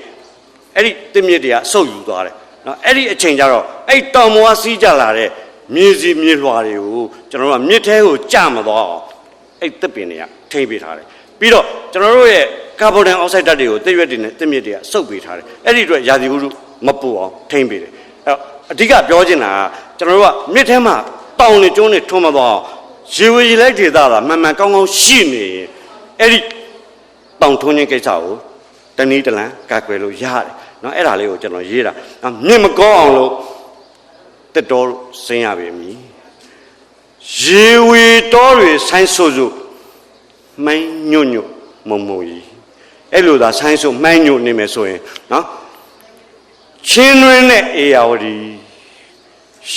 အဲ့ဒီတစ်မြစ်တွေကဆုပ်ယူသွားတယ်နော်အဲ့ဒီအချိန်ကျတော့အဲ့တောင်ပေါ်ကစီးကြလာတဲ့မြေစီမြေလွှာတွေကိုကျွန်တော်တို့ကမြစ်ထဲကိုကျမသွားအောင်အဲ့တစ်ပင်တွေကထိမ့်ပေးထားတယ်ပြီးတော့ကျွန်တော်တို့ရဲ့ကာဗွန်ဒိုင်အောက်ဆိုက်ဓာတ်တွေကိုတစ်ရွက်တွေနဲ့တစ်မြစ်တွေကစုပ်ပေးထားတယ်အဲ့ဒီအတွက်ရာသီဥတုမပူအောင်ထိမ့်ပေးတယ်အဲ့တော့အဓိကပြောချင်တာကကျွန်တော်တို့ကမြစ်ထဲမှာတောင်တွေကျွန်းတွေထွန်းမသွားအောင်ရေဝေရေလိုက်ဒေသကမှန်မှန်ကောင်းကောင်းရှိနေရင်အဲ့ဒီတောင်ထွန်းခြင်းကိစ္စကိုတနည်းတလန်ကာကွယ်လို့ရတယ်နော်အဲ့ဒါလေးကိုကျွန်တော်ရေးတာမြင့်မကောအောင်လို့တက်တော်ဆင်းရပေမည်ရေဝေတော်တွေဆိုင်းဆို့စို့မိုင်းညွတ်ညွတ်မုံမုံကြီးအဲ့လိုသာဆိုင်းဆို့မိုင်းညွတ်နေမယ်ဆိုရင်နော်ချင်းတွင်းတဲ့အေယာဝတီ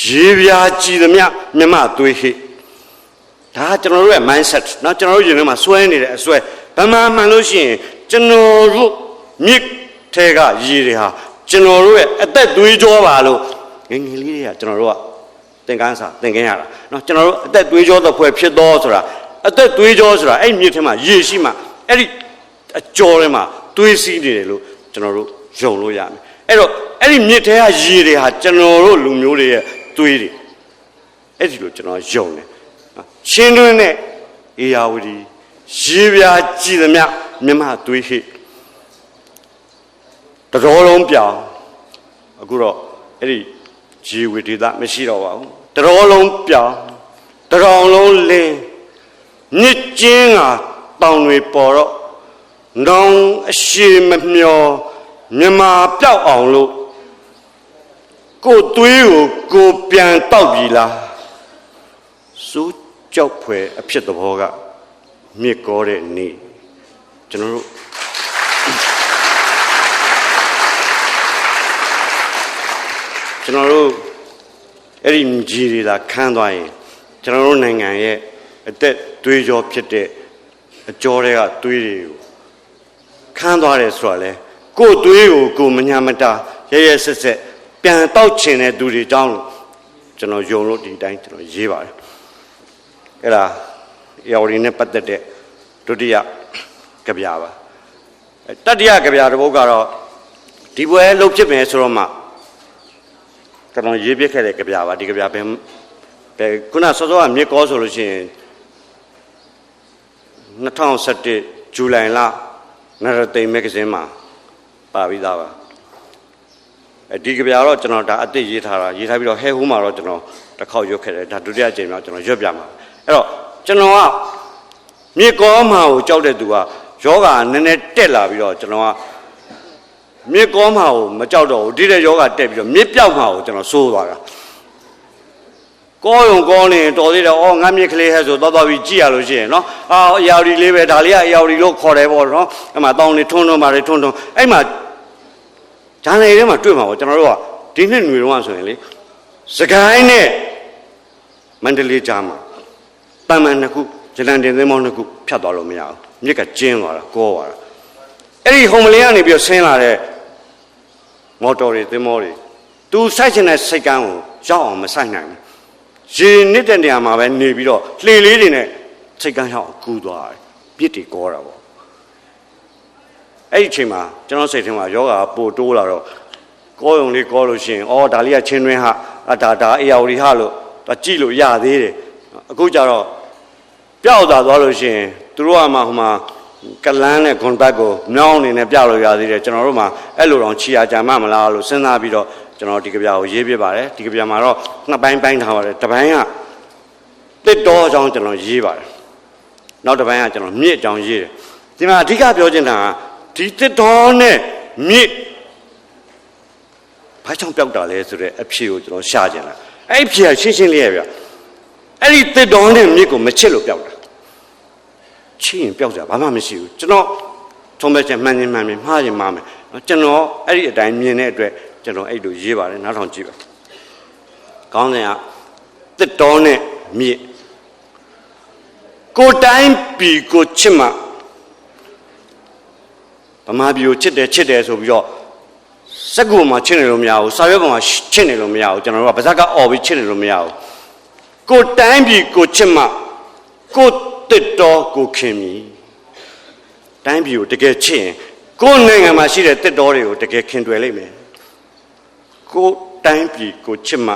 ရေပြာကြည်သမျှမြမသွေးဟိဒါကျွန်တော်တို့ရဲ့ mindset เนาะကျွန်တော်တို့ရင်ထဲမှာစွဲနေတဲ့အစွဲဗမာမှန်လို့ရှိရင်ကျွန်တော်တို့မြစ်ထဲကရေတွေဟာကျွန်တော်တို့ရဲ့အသက်သွေးကြောပါလို့ငယ်ငယ်လေးတွေကကျွန်တော်တို့ကသင်ခန်းစာသင်ခင်းရတာเนาะကျွန်တော်တို့အသက်သွေးကြောတစ်ဖွဲ့ဖြစ်တော့ဆိုတာအသက်သွေးကြောဆိုတာအဲ့မြစ်ထဲမှာရေရှိမှအဲ့ဒီအကြောထဲမှာသွေးစီးနေတယ်လို့ကျွန်တော်တို့ယုံလို့ရမယ်အဲ့တော့အဲ့ဒီမြစ်ထဲကရေတွေဟာကျွန်တော်တို့လူမျိုးတွေရဲ့သွေးတွေအဲ့ဒီလိုကျွန်တော်ယုံတယ်ချင်းတွင်းနဲ့အေယာဝတီရေပြာကြည်သမျှမြမသွေးဟိတတော်လုံးပြောင်းအခုတော့အဲ့ဒီရေဝေဒေသမရှိတော့ပါဘူးတတော်လုံးပြောင်းတတော်လုံးလင်းမြစ်ကျင်းကတောင်တွေပေါ်တော့နောင်အရှိမမျောမြမပြောက်အောင်လို့ကိုသွေးကိုကိုပြန်တောက်ပြီလားစိုးကြောက်ဖွယ်အဖြစ်သဘောကမြစ်ကောတဲ့နေ့ကျွန်တော်တို့အဲ့ဒီကြီးတွေသာခန်းသွားရင်ကျွန်တော်တို့နိုင်ငံရဲ့အသက်သွေးကြောဖြစ်တဲ့အကြောတွေကသွေးတွေကိုခန်းသွားတယ်ဆိုတာလေကိုယ်သွေးကိုကိုမညာမတာရ ရဲဆက်ဆက်ပြန်တောက်ချင်တဲ့သူတွေအကြောင်းကျွန်တော်ယုံလို့ဒီတိုင်းကျွန်တော်ရေးပါတယ်အဲ့ဒါရော်ရီနဲ့ပတ်သက်တဲ့ဒုတိယကဗျာပါတတိယကဗျာတစ်ပုဒ်ကတော့ဒီပွဲလှုပ်ဖြစ်မယ်ဆိုတော့မှကျွန်တော်ရေးပြခဲ့တဲ့ကဗျာပါဒီကဗျာပဲခုနစောစောကမြစ်ကောဆိုလို့ရှိရင်2017ဇူလိုင်လနရသိမ်မဂ္ဂဇင်းမှာပါပြီးသားပါဒီကဗျာတော့ကျွန်တော်ဒါအသစ်ရေးထားပြီးတော့ဟဲဟူးမှာတော့ကျွန်တော်တစ်ခေါက်ရွတ်ခဲ့တယ်ဒါဒုတိယကြိမ်မြောက်ကျွန်တော်ရွတ်ပြမှာအဲ့တော့ကျွန်တော်ကမြေကောမှာကိုကြောက်တဲ့သူကယောဂနည်းနည်းတက်လာပြီးတော့ကျွန်တော်ကမြေကောမှာကိုမကြောက်တော့ဘူးဒီတဲ့ယောဂတက်ပြီးတော့မြေပြောက်မှာကိုကျွန်တော်စိုးသွားတာကောယုံကောနေတော်သေးတယ်ငါမြေကလေးဟဲ့ဆိုတော့ပြီးကြည့်ရလို့ရှိရင်နော်အရာဒီလေးပဲဒါလေးကအရာဒီလို့ခေါ်တယ်ပေါ့နော်အဲ့မှာတောင်းနေထွန်းပါတယ်ထွန်းအဲ့မှာဂျာနယ်ထဲမှာတွေ့မှာပေါ့ကျွန်တော်တို့ကဒီနှစ်ຫນွေတော့ဆိုရင်လေစကိုင်းနဲ့မန္တလေးကြားမှာတမန်နှစ်ခုဂျလန်တင်သင်းမောင်းနှစ်ခုဖြတ်သွားလို့မရဘူးမြစ်ကကျင်းသွားတာကောသွားတာအဲ့ဒီဟုံမလင်းကနေပြီးဆင်းလာတဲ့မော်တော်တွေသင်းမောတွေသူစိုက်ချင်တဲ့စိတ်ကန်းကိုရောက်အောင်မစိုက်နိုင်ဘူးရေနစ်တဲ့နေရာမှာပဲနေပြီးတော့လှေလေးတွေနဲ့စိတ်ကန်းရောက်ကူးသွားတယ်ပြစ်တွေကောတာပေါ့အဲ့ဒီအချိန်မှာကျွန်တော်စိတ်ထဲမှာယောဂပို့တိုးလာတော့ကောယုံလေးကောလို့ရှိရင်ဒါလေးကချင်းတွင်းဟာဒါအေယာဝတီဟာလို့ကြည့်လို့ရသေးတယ်အခုကျတော့ပျောက်သွားလို့ရှိရင်သူတို့ကမှဟိုမှာကလန်းနဲ့ခွန်တက်ကိုမြောင်းအနေနဲ့ပြလို့ရသေးတယ်ကျွန်တော်တို့မှအဲ့လိုတော့ခြီယာကြမ်းမလားလို့စဉ်းစားပြီးတော့ကျွန်တော်ဒီကဗျာကိုရေးပြပါတယ်ဒီကဗျာမှာတော့နှစ်ပိုင်းထားပါတယ်တစ်ပိုင်းကတစ်တော်အကြောင်းကျွန်တော်ရေးပါတယ်နောက်တစ်ပိုင်းကကျွန်တော်မြစ်အကြောင်းရေးတယ်ဒီမှာအဓိကပြောချင်တာကဒီတစ်တော်နဲ့မြစ်ဘာကြောင့်ပျောက်တာလဲဆိုတဲ့အဖြေကိုကျွန်တော်ရှာချင်တာအဲ့ဒီဖြေကရှင်းလေးရဗျအဲ့ဒီတစ်တော်နဲ့မြစ်ကိုမချစ်လို့ပျောက်တာချစ်ရင်ပျောက်ကြဘာမှမရှိဘူးကျွန်တော်ထုံးမဲ့ချက်မှန်ရင်မှားရင်မှားမယ်ကျွန်တော်အဲ့ဒီအတိုင်းမြင်တဲ့အတွက်ကျွန်တော်အဲ့လိုရေးပါတယ်နားထောင်ကြည့်ပါခေါင်းစဉ်ကတစ်တော်နဲ့မြစ်ကိုတိုင်းပြီကိုချစ်မှဗမာပြည်ကိုချစ်တယ်ဆိုပြီးတော့စက်ကူမှာချစ်နေလို့မရဘူးစာရွက်ပေါ်မှာချစ်နေလို့မရဘူးကျွန်တော်တို့ကပါဇက်ကအော်ပြီးချစ်နေလို့မရဘူးကိုတိုင်းပြီကိုချစ်မှကိုတစ်တော်ကိုခင်မြည်တိုင်းပြည်ကိုတကယ်ချစ်ရင်ကိုနိုင်ငံမှာရှိတဲ့တစ်တော်တွေကိုတကယ်ခင်တွယ်လိမ့်မယ်ကိုတိုင်းပြည်ကိုချစ်မှ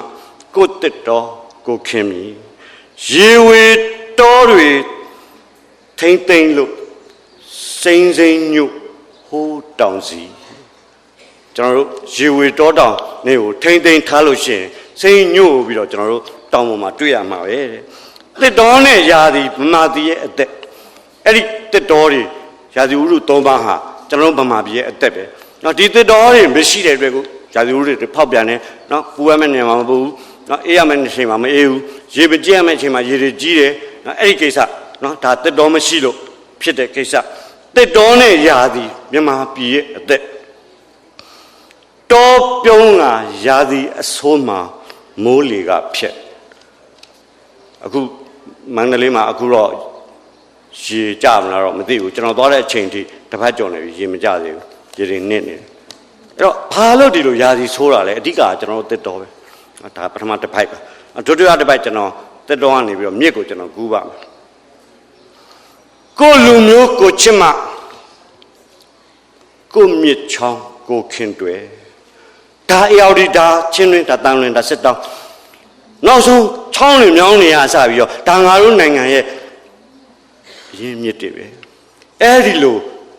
ကိုတစ်တော်ကိုခင်မြည်ရေဝေတော်တွေထိမ့်သိမ့်လို့စိမ့်ညွတ်ဟိုးတောင်စီကျွန်တော်တို့ရေဝေတော်တောင်နေကိုထိမ့်သိမ့်ထားလို့ရှိရင်စိမ့်ညွတ်ပြီးတော့ကျွန်တော်တို့တောင်ပေါ်မှာတွေ့ရမှာပဲတစ်တော်နဲ့ယာသည်ဗမာပြည်ရဲ့အသက်အဲ့ဒီတစ်တော်တွေယာသည်ဥရု၃ပါးဟာကျွန်တော်တို့ဗမာပြည်ရဲ့အသက်ပဲနော်ဒီတစ်တော်တွေမရှိတဲ့အတွက်ကိုယာသည်ဥရုတွေဖောက်ပြန်နေနော်ပူရမယ့်နေရာမှာမပူဘူးနော်အေးရမယ့်နေရာမှာမအေးဘူးရေပကြက်ရမယ့်အချိန်မှာရေတွေကြီးတယ်နော်အဲ့ဒီကိစ္စနော်ဒါတစ်တော်မရှိလို့ဖြစ်တဲ့ကိစ္စတစ်တော်နဲ့ယာသည်မြန်မာပြည်ရဲ့အသက်တော်ပြုံးကယာသည်အစိုးမှာမိုးလေကဖြက်အခုမန္တလေးမှာအခုတော့ရေကြမလားတော့မသိဘူးကျွန်တော်သွားတဲ့အချိန်ထိတစ်ပတ်ကျော်နေပြီရေမကြသေးဘူးရေတွေနစ်နေတယ်အဲ့တော့ဘာလို့ဒီလိုယာစီဆိုးတာလဲအဓိကကျွန်တော်တို့တစ်တော်ပဲဒါပထမတစ်ပိုက်ပဲဒုတိယတစ်ပိုက်ကျွန်တော်တစ်တော်ကနေပြီးတော့မြစ်ကိုကျွန်တော်ကူးပါမယ်ကိုလူမျိုးကိုချစ်မှကိုမြစ်ချောင်းကိုခင်တွယ်ဒါအယောဒီဒါချင်းတွင်ဒါတန်လွင်ဒါစစ်တောင်းနောက်ဆုံးချောင်းတွေမြောင်းနေရစပြီးတော့ဒါငါတို့နိုင်ငံရဲ့ရင်းမြစ်တွေပဲအဲ့ဒီလို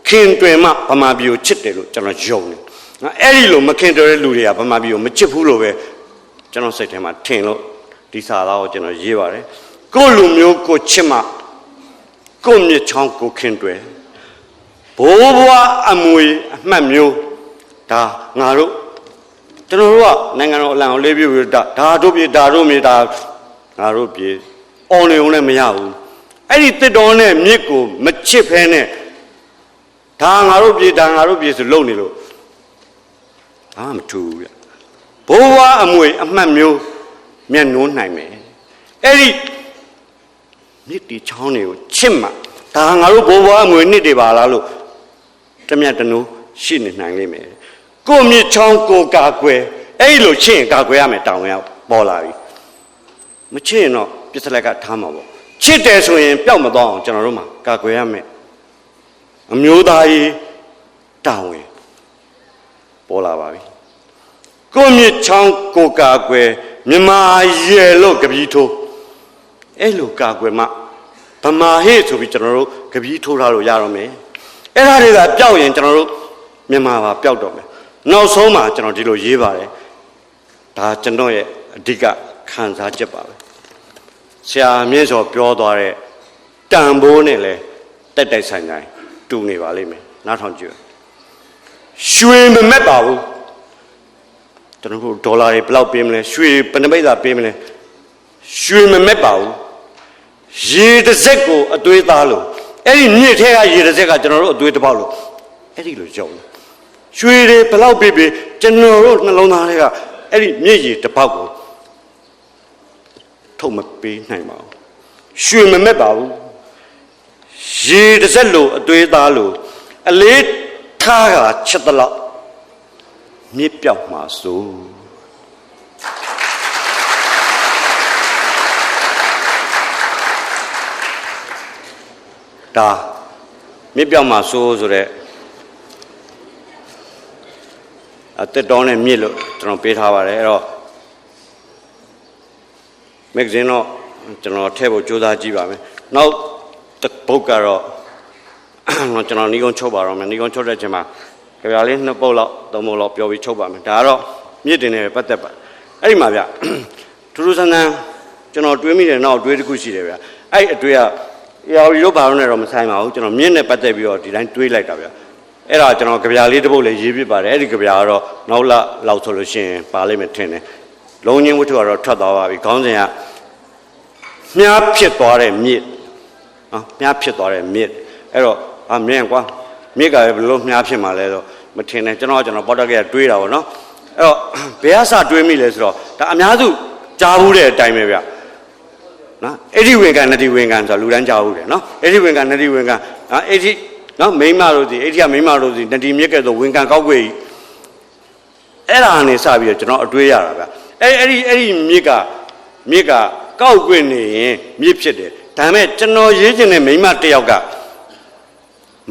ခင်တွယ်မှဗမာပြည်ကိုချစ်တယ်လို့ကျွန်တော်ယုံတယ်နော်အဲ့ဒီလိုမခင်တွယ်တဲ့လူတွေကဗမာပြည်ကိုမချစ်ဘူးလို့ပဲကျွန်တော်စိတ်ထဲမှာထင်လို့ဒီစာသားကိုကျွန်တော်ရေးပါတယ်ကိုလူမျိုးကိုချစ်မှကိုမြစ်ချောင်းကိုခင်တွယ်ဘိုးဘွားအမွေအမှတ်မျိုးဒါငါတို့ကျွန်တော်တို့ကနိုင်ငံတော်အလံကိုလေးပြပြီးဒါတို့မြေဒါတို့မြေဒါငါတို့ပြေအော်နေုံနဲ့မရဘူးအဲ့ဒီတစ်တော်နဲ့မြစ်ကိုမချစ်ဖဲနဲ့ဒါငါတို့ပြေဆိုလုံနေလို့ဒါမထူဘူးဗျဘိုးဘွားအမွေအမှတ်မျိုးမျက်နှိုးနိုင်မယ်အဲ့ဒီမြစ်တီချောင်းတွေကိုချစ်မှဒါငါတို့ဘိုးဘွားအမွေနှစ်တွေပါလားလို့တမျက်တနိုးရှိနေနိုင်လိမ့်မယ် ကိုမြစ်ချောင်းကိုကာကွယ်အဲ့လိုချင့်ကာကွယ်ရမယ်တောင်းရပေါ်လာပြီမချင့်တော့ပြစ်စလက်ကထားမှာပေါ့ချစ်တယ်ဆိုရင်ပျောက်မသွားအောင်ကျွန်တော်တို့မှာကာကွယ်ရမယ်အမျိုးသားရေးတောင်းဝင်ပေါ်လာပါပြီကိုမြစ်ချောင်းကိုကာကွယ်မြမရဲလို့ကပီးထိုးအဲ့လိုကာကွယ်မှဗမာဟေ့ဆိုပြီးကျွန်တော်တို့ကပီးထိုးထားလို့ရတော့မယ်အဲ့ဒါတွေကပျောက်ရင်ကျွန်တော်တို့မြန်မာပါပျောက်တော့မယ်နောက်ဆုံးမှာကျွန်တော်ဒီလိုရေးပါတယ်ဒါကျွန်တော်ရဲ့အဓိကခံစားချက်ပါပဲဆရာမြင့်စောပြောသွားတဲ့တန်ဖိုးနဲ့လဲတက်တိုက်ဆိုင်ဆိုင်တူနေပါလိမ့်မယ်နားထောင်ကြည့်ရွှေမမက်ပါဘူးကျွန်တော်တို့ဒေါ်လာတွေဘယ်လောက်ပေးမလဲရွှေဘယ်နှပိတ်သာပေးမလဲရွှေမမက်ပါဘူးရေတစ်စက်ကိုအသွေးသားလို့အဲ့ဒီမြစ်ထဲကရေတစ်စက်ကကျွန်တော်တို့အသွေးတစ်ပေါက်လို့အဲ့ဒီလိုကြောက်ရွှေတွေဘယ်လောက်ပေးပေးကျွန်တော်တို့နှလုံးသားတွေကအဲ့ဒီမြစ်ရေတစ်ပေါက်ကိုထုတ်မပေးနိုင်ပါဘူးရွှေမမက်ပါဘူးရေတစ်စက်လို့အသွေးသားလို့အလေးထားတာချက်တလောက်မြစ်ပြောက်မှာဆိုဒါမြစ်ပြောက်မှာဆိုတဲ့အသက်တော်နဲ့မြစ်လို့ကျွန်တော်ပေးထားပါတယ်အဲ့တော့မဂ္ဂဇင်းတော့ကျွန်တော်ထည့်ဖို့ကြိုးစားကြည့်ပါမယ်နောက်တစ်ပုဒ်ကတော့ကျွန်တော်နီးကုန်းချုပ်ပါတော့မယ်နီးကုန်းချုပ်တဲ့အချိန်မှာကြပြလေး2ပုဒ်လောက်3ပုဒ်လောက်ပြောပြီးချုပ်ပါမယ်ဒါကတော့မြစ်တင်နဲ့ပတ်သက်ပါအဲ့ဒီမှာဗျထူးထူးဆန်းဆန်းကျွန်တော်တွေးမိတယ်နောက်တွေးတစ်ခုရှိတယ်ဗျအဲ့အတွေးကရော်ရီတို့ဘာလို့လဲတော့မဆိုင်ပါဘူးကျွန်တော်မြင့်နဲ့ပတ်သက်ပြီးတော့ဒီတိုင်းတွေးလိုက်တာဗျအဲ့ဒါကျွန်တော်ကြပြလေးတစ်ပုဒ်လေးရေးပြပါတယ်အဲ့ဒီကြပြကတော့နောက်လောက်ဆိုလို့ရှိရင်ပါလိမ့်မယ်ထင်တယ်လုံးချင်းဝတ္ထုကတော့ထွက်သွားပါပြီခေါင်းစဉ်ကမြားဖြစ်သွားတဲ့မြစ်နော်မြားဖြစ်သွားတဲ့မြစ်အဲ့တော့မြင်ကွာမြစ်ကလည်းဘယ်လိုမြားဖြစ်မှာလဲဆိုမထင်နဲ့ကျွန်တော်ပေါ်တက်ကတွေးတာပေါ့နော်အဲ့တော့ဘယ်အစတွေးမိလဲဆိုတော့ဒါအများစုကြားဘူးတဲ့အတိုင်းပဲဗျနော်အဲ့ဒီဝင်ကနတိဝင်ကဆိုလူတန်းကြားဘူးတယ်နော်အဲ့ဒီဝင်ကနတိဝင်ကအဲ့ဒီနော်မိမတို့စီအဲ့ဒီကမိမတို့စီနတိမြစ်ကဲဆိုဝင်ကကောက်ွယ်ကြီးအဲ့ဒါနဲ့စပြီးတော့ကျွန်တော်အတွေးရတာဗျအဲ့ဒီမြစ်ကကောက်ွယ်နေရင်မြစ်ဖြစ်တယ်ဒါပေမဲ့ကျွန်တော်ရေးချင်တဲ့မိမတစ်ယောက်က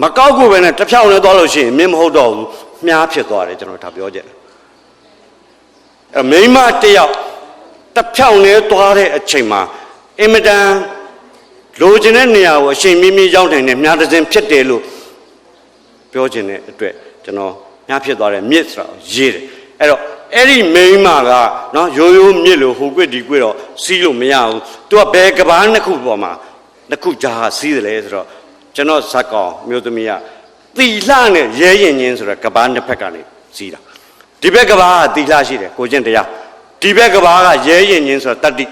မကောက်ကိုပဲနဲ့တစ်ဖြောင်းနဲ့သွားလို့ရှိရင်မင်းမဟုတ်တော့ဘူးမြားဖြစ်သွားတယ်ကျွန်တော်ဒါပြောကြတယ်အဲမိမတစ်ယောက်တစ်ဖြောင်းနဲ့သွားတဲ့အချိန်မှာအင်မတန်လိုချင်တဲ့နေရာကိုအချိန်မီမီရောက်နိုင်တဲ့မြားတစ်စင်းဖြစ်တယ်လို့ပြောချင်တဲ့အတွက်ကျွန်တော်မြားဖြစ်သွားတဲ့မြစ်ဆိုတာရေးတယ်အဲ့တော့အဲ့ဒီမိမကနော်ရိုးရိုးမြစ်လို့ဟိုကွက်ဒီကွက်တော့စီးလို့မရဘူးသူကဘယ်ကဘာနှစ်ခုပေါ်မှာနှစ်ခုကြားစီးတယ်လေဆိုတော့ကျွန်တော်ဇက်ကောင်မျိုးသမီးကတီလှနဲ့ရဲရင်ချင်းဆိုတော့ကဘာနှစ်ဖက်ကနေစီးတာဒီဘက်ကဘာကတီလှရှိတယ်ကိုချင်းတရားဒီဘက်ကဘာကရဲရင်ချင်းဆိုတော့တတ္တိ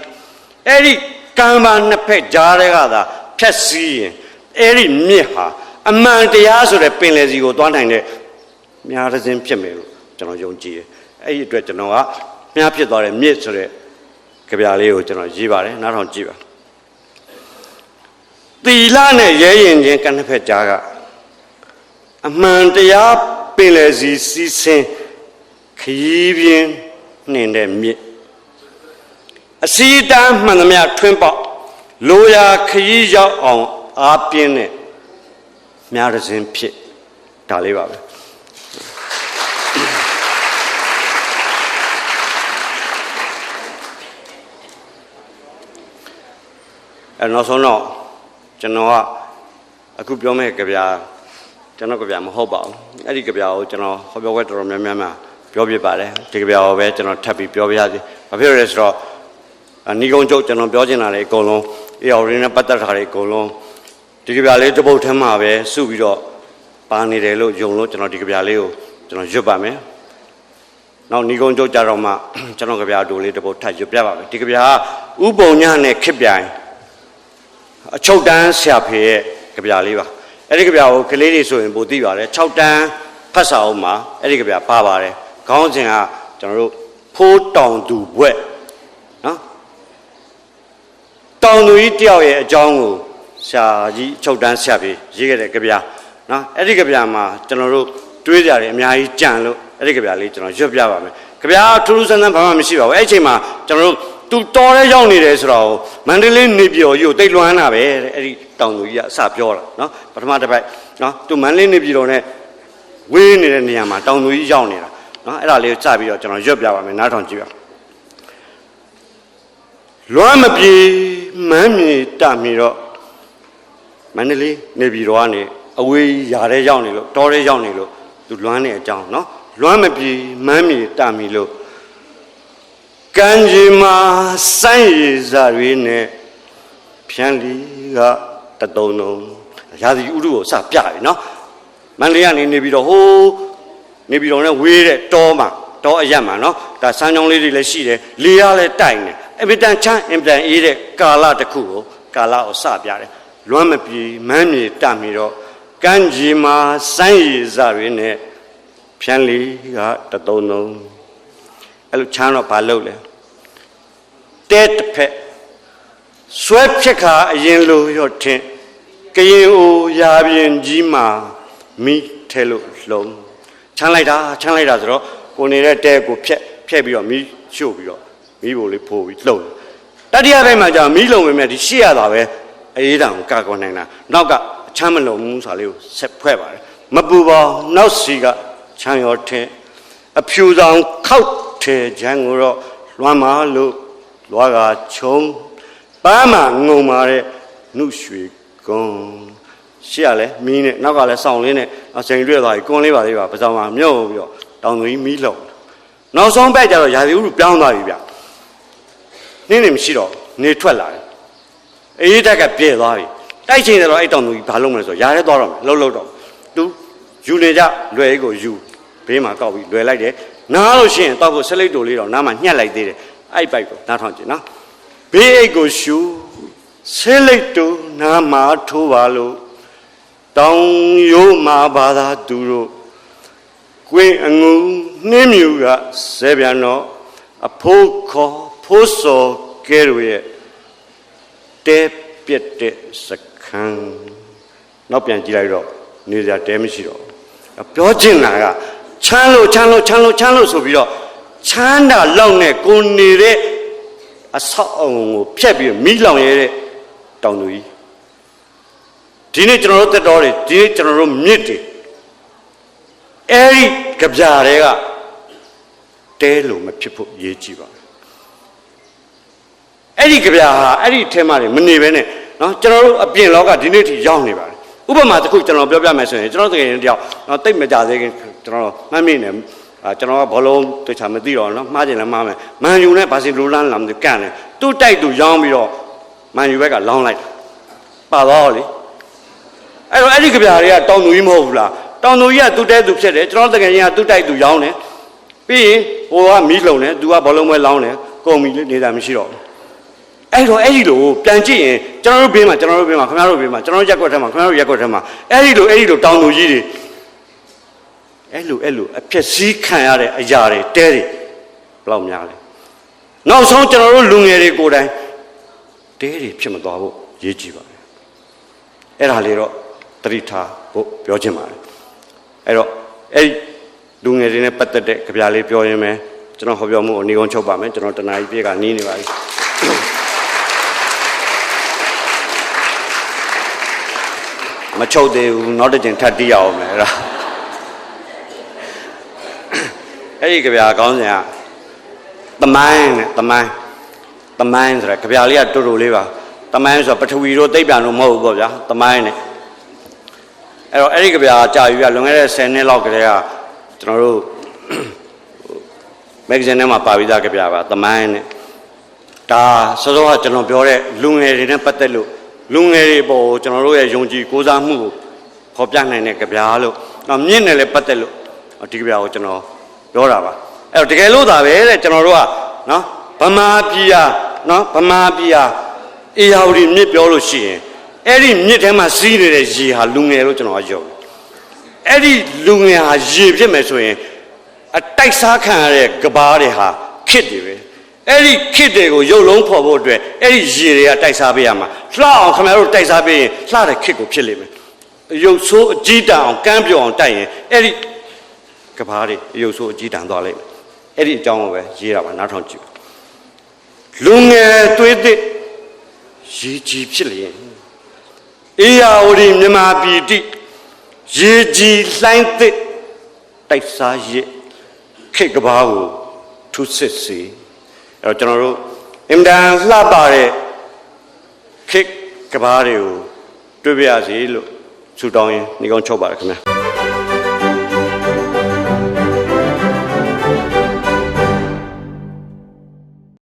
အဲ့ဒီကံဘာနှစ်ဖက်ကြားတွေကသာဖြတ်စီးရင်အဲ့ဒီမြစ်ဟာအမှန်တရားဆိုတဲ့ပင်လယ်စီကိုသွားနိုင်တဲ့မြားတစ်စင်းဖြစ်မယ်လို့ကျွန်တော်ယုံကြည်တယ်အဲ့ဒီအတွက်ကျွန်တော်ကမြားဖြစ်သွားတဲ့မြစ်ဆိုတဲ့ကြပြလေးကိုကျွန်တော်ရေးပါတယ်နားထောင်ကြည့်ပါတီလနဲ့ရဲရင်ချင်းကနှစ်ဖက်ကြားကအမှန်တရားပင်လယ်စီစီးဆင်းခရီးပြင်းနှင်တဲ့မြစ်အစီတန်းမှန်သမျှထွင်းပေါက်လိုရာခရီးရောက်အောင်အားပြင်းတဲ့မြားတစ်စင်းဖြစ်ဒါလေးပါပဲအဲ့နောက်ဆုံးတော့ကျွန်တော်ကအခုပြောမဲ့ကြပြကျွန်တော်ကြပြမဟုတ်ပါဘူးအဲ့ဒီကြပြကိုကျွန်တော်ဟောပြောခွင့်တော်တော်များများပြောပြပါတယ်ဒီကြပြကိုပဲကျွန်တော်ထပ်ပြီးပြောပြရစီဘာဖြစ်လို့လဲဆိုတော့နီကုန်းကျုပ်ကျွန်တော်ပြောချင်တာလေအကုန်လုံးအေအော်ရင်းနဲ့ပတ်သက်တာတွေအကုန်လုံးဒီကြပြလေးတစ်ပုတ်ထဲမှာပဲစုပြီးတော့ပါနေတယ်လို့ယုံလို့ကျွန်တော်ဒီကြပြလေးကိုကျွန်တော်ရွတ်ပါမယ်နောက်နီကုန်းကျုပ်ကြတော့မှကျွန်တော်ကြပြတူလေးတစ်ပုတ်ထပ်ရွတ်ပြပါမယ်ဒီကြပြကဥပုံညနဲ့ခစ်ပြိုင်အချုပ်တန်းဆရာဖေရဲ့ကြပြလေးပါအဲ့ဒီကြပြကိုကလေးတွေဆိုရင်ပိုသိပါတယ်6တန်းဖတ်စာအုပ်မှာအဲ့ဒီကြပြပါပါတယ်ခေါင်းစဉ်ကကျွန်တော်တို့ဖိုးတောင်သူဘွဲ့နော်တောင်သူကြီးတယောက်ရဲ့အကြောင်းကိုဆရာကြီး6တန်းဆရာဖေရေးခဲ့တဲ့ကြပြနော်အဲ့ဒီကြပြမှာကျွန်တော်တို့တွေးကြတယ်အများကြီးကြံလို့ အဲ့ဒီကြပြလေးကျွန်တော်ရွတ်ပြပါမယ်ကြပြထူးထူးဆန်းဆန်းဘာမှမရှိပါဘူးအဲ့အချိန်မှာကျွန်တော်တို့သူတော်ရဲရောက်နေတယ်ဆိုတော့မန္တလေးနေပြည်တော်ကြီးကိုတိတ်လွှမ်းတာပဲတဲ့အဲ့ဒီတောင်သူကြီးကအစပြောတာနော်ပထမတစ်ပတ်နော်သူမန္တလေးနေပြည်တော်နဲ့ဝေးနေတဲ့နေရာမှာတောင်သူကြီးရောက်နေတာနော်အဲ့ဒါလေးကိုစပြီးတော့ကျွန်တော်ရွတ်ပြပါမယ်နားထောင်ကြည့်ပါလွမ်းမပြေမမ်းမြေတမြေတော့မန္တလေးနေပြည်တော်ကနေအဝေးရာထဲရောက်နေလို့တော်ထဲရောက်နေလို့သူလွမ်းနေအကြောင်းနော်လွမ်းမပြေမမ်းမြေတမြေလို့ကံကြီးမှာစိုင်းရည်စားရင်းနဲ့ဖြန်းလီကတတုံလုံးရာသီဥတုကိုစပြတယ်နော်မန္တလေးကနေပြီးတော့ဟိုးနေပြီးတော့နဲ့ဝေးတဲ့တောမှာတောအရက်မှာနော်ဒါစမ်းကြောင်းလေးတွေလည်းရှိတယ်လေရလည်းတိုက်နေအင်မတန်ချမ်းအင်မတန်အေးတဲ့ကာလတစ်ခုကိုကာလကိုစပြတယ်လွမ်းမပြေမမ်းမြေတမြေတော့ကံကြီးမှာစိုင်းရည်စားရင်းနဲ့ဖြန်းလီကတတုံလုံးအဲ့လိုချမ်းတော့ဘာလုပ်လဲတဲတစ်ဖက်ဆွဲဖြစ်ခါအရင်လိုရော့ထင်ကရင်အိုရာပြင်ကြီးမှာမိထဲလို့လုံးချမ်းလိုက်တာဆိုတော့ကိုနေတဲ့တဲကိုဖြက်ပြီးတော့မိရှို့ပြီးတော့မိဘိုလေးဖိုးပြီးလှုပ်တတိယဘက်မှာကျတော့မိလုံဝင်မဲ့ဒီရှေ့ရတာပဲအေးတောင်ကာကွယ်နိုင်တာနောက်ကချမ်းမလုံဘူးဆိုတာလေးကိုဆက်ဖွဲ့ပါတယ်မပူပါနောက်စီကချမ်းရောထင်အဖြူဆောင်ခောက်ထဲချမ်းကိုတော့လွမ်းမာလို့လွားကချုံပန်းမှာငုံမာတဲ့နှုတ်ရွှေကွန်ရှေ့ရလဲမီးနဲ့နောက်ကလည်းစောင်းလေးနဲ့အချိန်တွေ့သွားပြီကွန်လေးပါသေးပါပစောင်းမှာမြုပ်ပြီးတော့တောင်သူကြီးမီးလုံနောက်ဆုံးဘက်ကျတော့ရာသီဥတုပြောင်းသွားပြီဗျနင်းနေမရှိတော့နေထွက်လာတယ်အေးတက်ကပြဲသွားပြီတိုက်ချိန်တော့အဲ့တောင်သူကြီးဘာလုပ်မလဲဆိုရာထဲသွားတော့လှုပ်တော့သူယူနေကြလွယ်ကိုယူဘေးမှာကောက်ပြီးလွယ်လိုက်တယ်နားလို့ရှိရင်တောက်ဖို့ဆက်လိုက်တူလေးတော့နားမှာညှက်လိုက်သေးတယ်အဲ့ပိုက်ကိုနားထောင်ကြည့်နော်ဘေးအိတ်ကိုရှူဆက်လိုက်တူနားမှာထိုးပါလို့တောင်ရိုးမှာဘာသာသူတို့ကွင်းအငူနှင်းမြူကဆဲပြန်တော့အဖိုးခေါ်ဖိုးစော်ကဲတို့ရဲ့တဲပြက်တဲ့စခန်းနောက်ပြန်ကြည့်လိုက်တော့နေစရာတဲမရှိတော့ပြောချင်တာကချမ်းလို့ဆိုပြီးတော့ချမ်းတာလောက်နဲ့ကိုနေတဲ့အဆောက်အုံကိုဖျက်ပြီးမိလောင်ရတဲ့တောင်သူကြီးဒီနေ့ကျွန်တော်တို့တက်တော်တွေဒီနေ့ကျွန်တော်တို့မြစ်တွေအဲ့ဒီကြပြားတွေကတဲလို့မဖြစ်ဖို့ရေးကြည့်ပါအဲ့ဒီကြပြားဟာအဲ့ဒီထဲမှာမနေပဲနဲ့နော်ကျွန်တော်တို့အပြင်လောကဒီနေ့ထိရောက်နေပါတယ်ဥပမာတစ်ခုကျွန်တော်ပြောပြမယ်ဆိုရင်ကျွန်တော်တကယ်ရင်တယောက်နော်တိတ်မကြသေးခင်ကျွန်တော်မှတ်မိနေကျွန်တော်ကဘောလုံးတခြားမသိတော့နော်မှားချင်လည်းမှားမယ်မန်ယူနဲ့ဘာစီလိုလာလာမသိကန်တယ်သူ့တိုက်သူရောင်းပြီးတော့မန်ယူဘက်ကလောင်းလိုက်ပါသွားလေအဲ့တော့အဲ့ဒီကြပြားတွေကတောင်သူကြီးမဟုတ်ဘူးလားတောင်သူကြီးကသူ့တဲသူဖြစ်တယ်ကျွန်တော်တကယ်ရင်ကသူ့တိုက်သူရောင်းတယ်ပြီးရင်ဟိုကမီးလုံတယ်သူကဘောလုံးပွဲလောင်းတယ်ကုန်ပြီလေနေတာမရှိတော့ဘူးအဲ့တော့အဲ့ဒီလိုပြန်ကြည့်ရင်ကျွန်တော်တို့ဘေးမှာခင်ဗျားတို့ဘေးမှာကျွန်တော်တို့ရက်ွက်ထဲမှာခင်ဗျားတို့ရက်ွက်ထဲမှာအဲ့ဒီလိုတောင်သူကြီးတွေအဲ့လိုအဖြစ်စည်းခံရတဲ့အရာတွေတဲတွေဘယ်လောက်များလဲနောက်ဆုံးကျွန်တော်တို့လူငယ်တွေကိုယ်တိုင်တဲတွေဖြစ်မသွားဖို့ရေးကြည့်ပါမယ်အဲ့ဒါလေးတော့သတိထားဖို့ပြောချင်ပါတယ်အဲ့တော့အဲ့လူငယ်တွေနဲ့ပတ်သက်တဲ့ကြပြလေးပြောရင်းမယ်ကျွန်တော်ဟောပြောမှုကိုနေကုန်းချုပ်ပါမယ်ကျွန်တော်တနားကြီးပြေကနီးနေပါပြီမချုပ်သေးဘူးနောက်တစ်ချိန်ထပ်တီးရအောင်မယ်အဲ့ဒါအဲ့ဒီကြပြခေါင်းစဉ်ကသမိုင်းနဲ့သမိုင်းဆိုတာကြပြလေးကတူတူလေးပါသမိုင်းဆိုတာပထဝီတို့သိပ္ပံတို့မဟုတ်ဘူးပေါ့ဗျာသမိုင်းနဲ့အဲ့တော့အဲ့ဒီကြပြကြာယူရလွန်ခဲ့တဲ့10နှစ်လောက်ကတည်းကကျွန်တော်တို့မဂ္ဂဇင်းထဲမှာပါပြီးသားကြပြပါသမိုင်းနဲ့ဒါစောစောကကျွန်တော်ပြောတဲ့လူငယ်တွေနဲ့ပတ်သက်လို့လူငယ်တွေပေါ်ကျွန်တော်တို့ရဲ့ယုံကြည်ကိုးစားမှုကိုဖော်ပြနိုင်တဲ့ကြပြလို့နောက်မြင့်နယ်လည်းပတ်သက်လို့ဒီကြပြကိုကျွန်တော်ပြောတာပါအဲ့တော့တကယ်လို့သာပဲတဲ့ကျွန်တော်တို့ကနော်ဗမာပြည်အေယာဝတီမြစ်ပြောလို့ရှိရင်အဲ့ဒီမြစ်ထဲမှာစီးနေတဲ့ရေဟာလူငယ်လို့ကျွန်တော်ကယုံအဲ့ဒီလူငယ်ဟာရေဖြစ်မယ်ဆိုရင်အတိုက်စားခံရတဲ့ကဘာတွေဟာခစ်တွေပဲအဲ့ဒီခစ်တွေကိုရုပ်လုံးဖော်ဖို့အတွက်အဲ့ဒီရေတွေကတိုက်စားပေးရမှာလှအောင်ခင်ဗျားတို့တိုက်စားပေးရင်လှတဲ့ခစ်ကိုဖြစ်လိမ့်မယ်ရုပ်ဆိုးအကြီးတန်းအောင်ကမ်းပြောင်းအောင်တိုက်ရင်အဲ့ဒီ ကဘာတွေအယုတ်ဆိုးအကြီးတန်းသွားလိမ့်မယ်အဲ့ဒီအကြောင်းကိုပဲရေးတာပါနားထောင်ကြည့်လူငယ်သွေးသစ်ရည်ကြီးဖြစ်လျင်အေယာဝတီမြန်မာပြည်တိရေကြီးလှိုင်းသစ်တိုက်စားရစ်ခေတ်ကဘာကိုထုစစ်စီအဲ့တော့ကျွန်တော်တို့အင်တန်လှပတဲ့ခေတ်ကဘာတွေကိုတွေ့ပြရစီလို့ဆုတောင်းရင်ညီကောင်းချုပ်ပါတယ်ခင်ဗျာ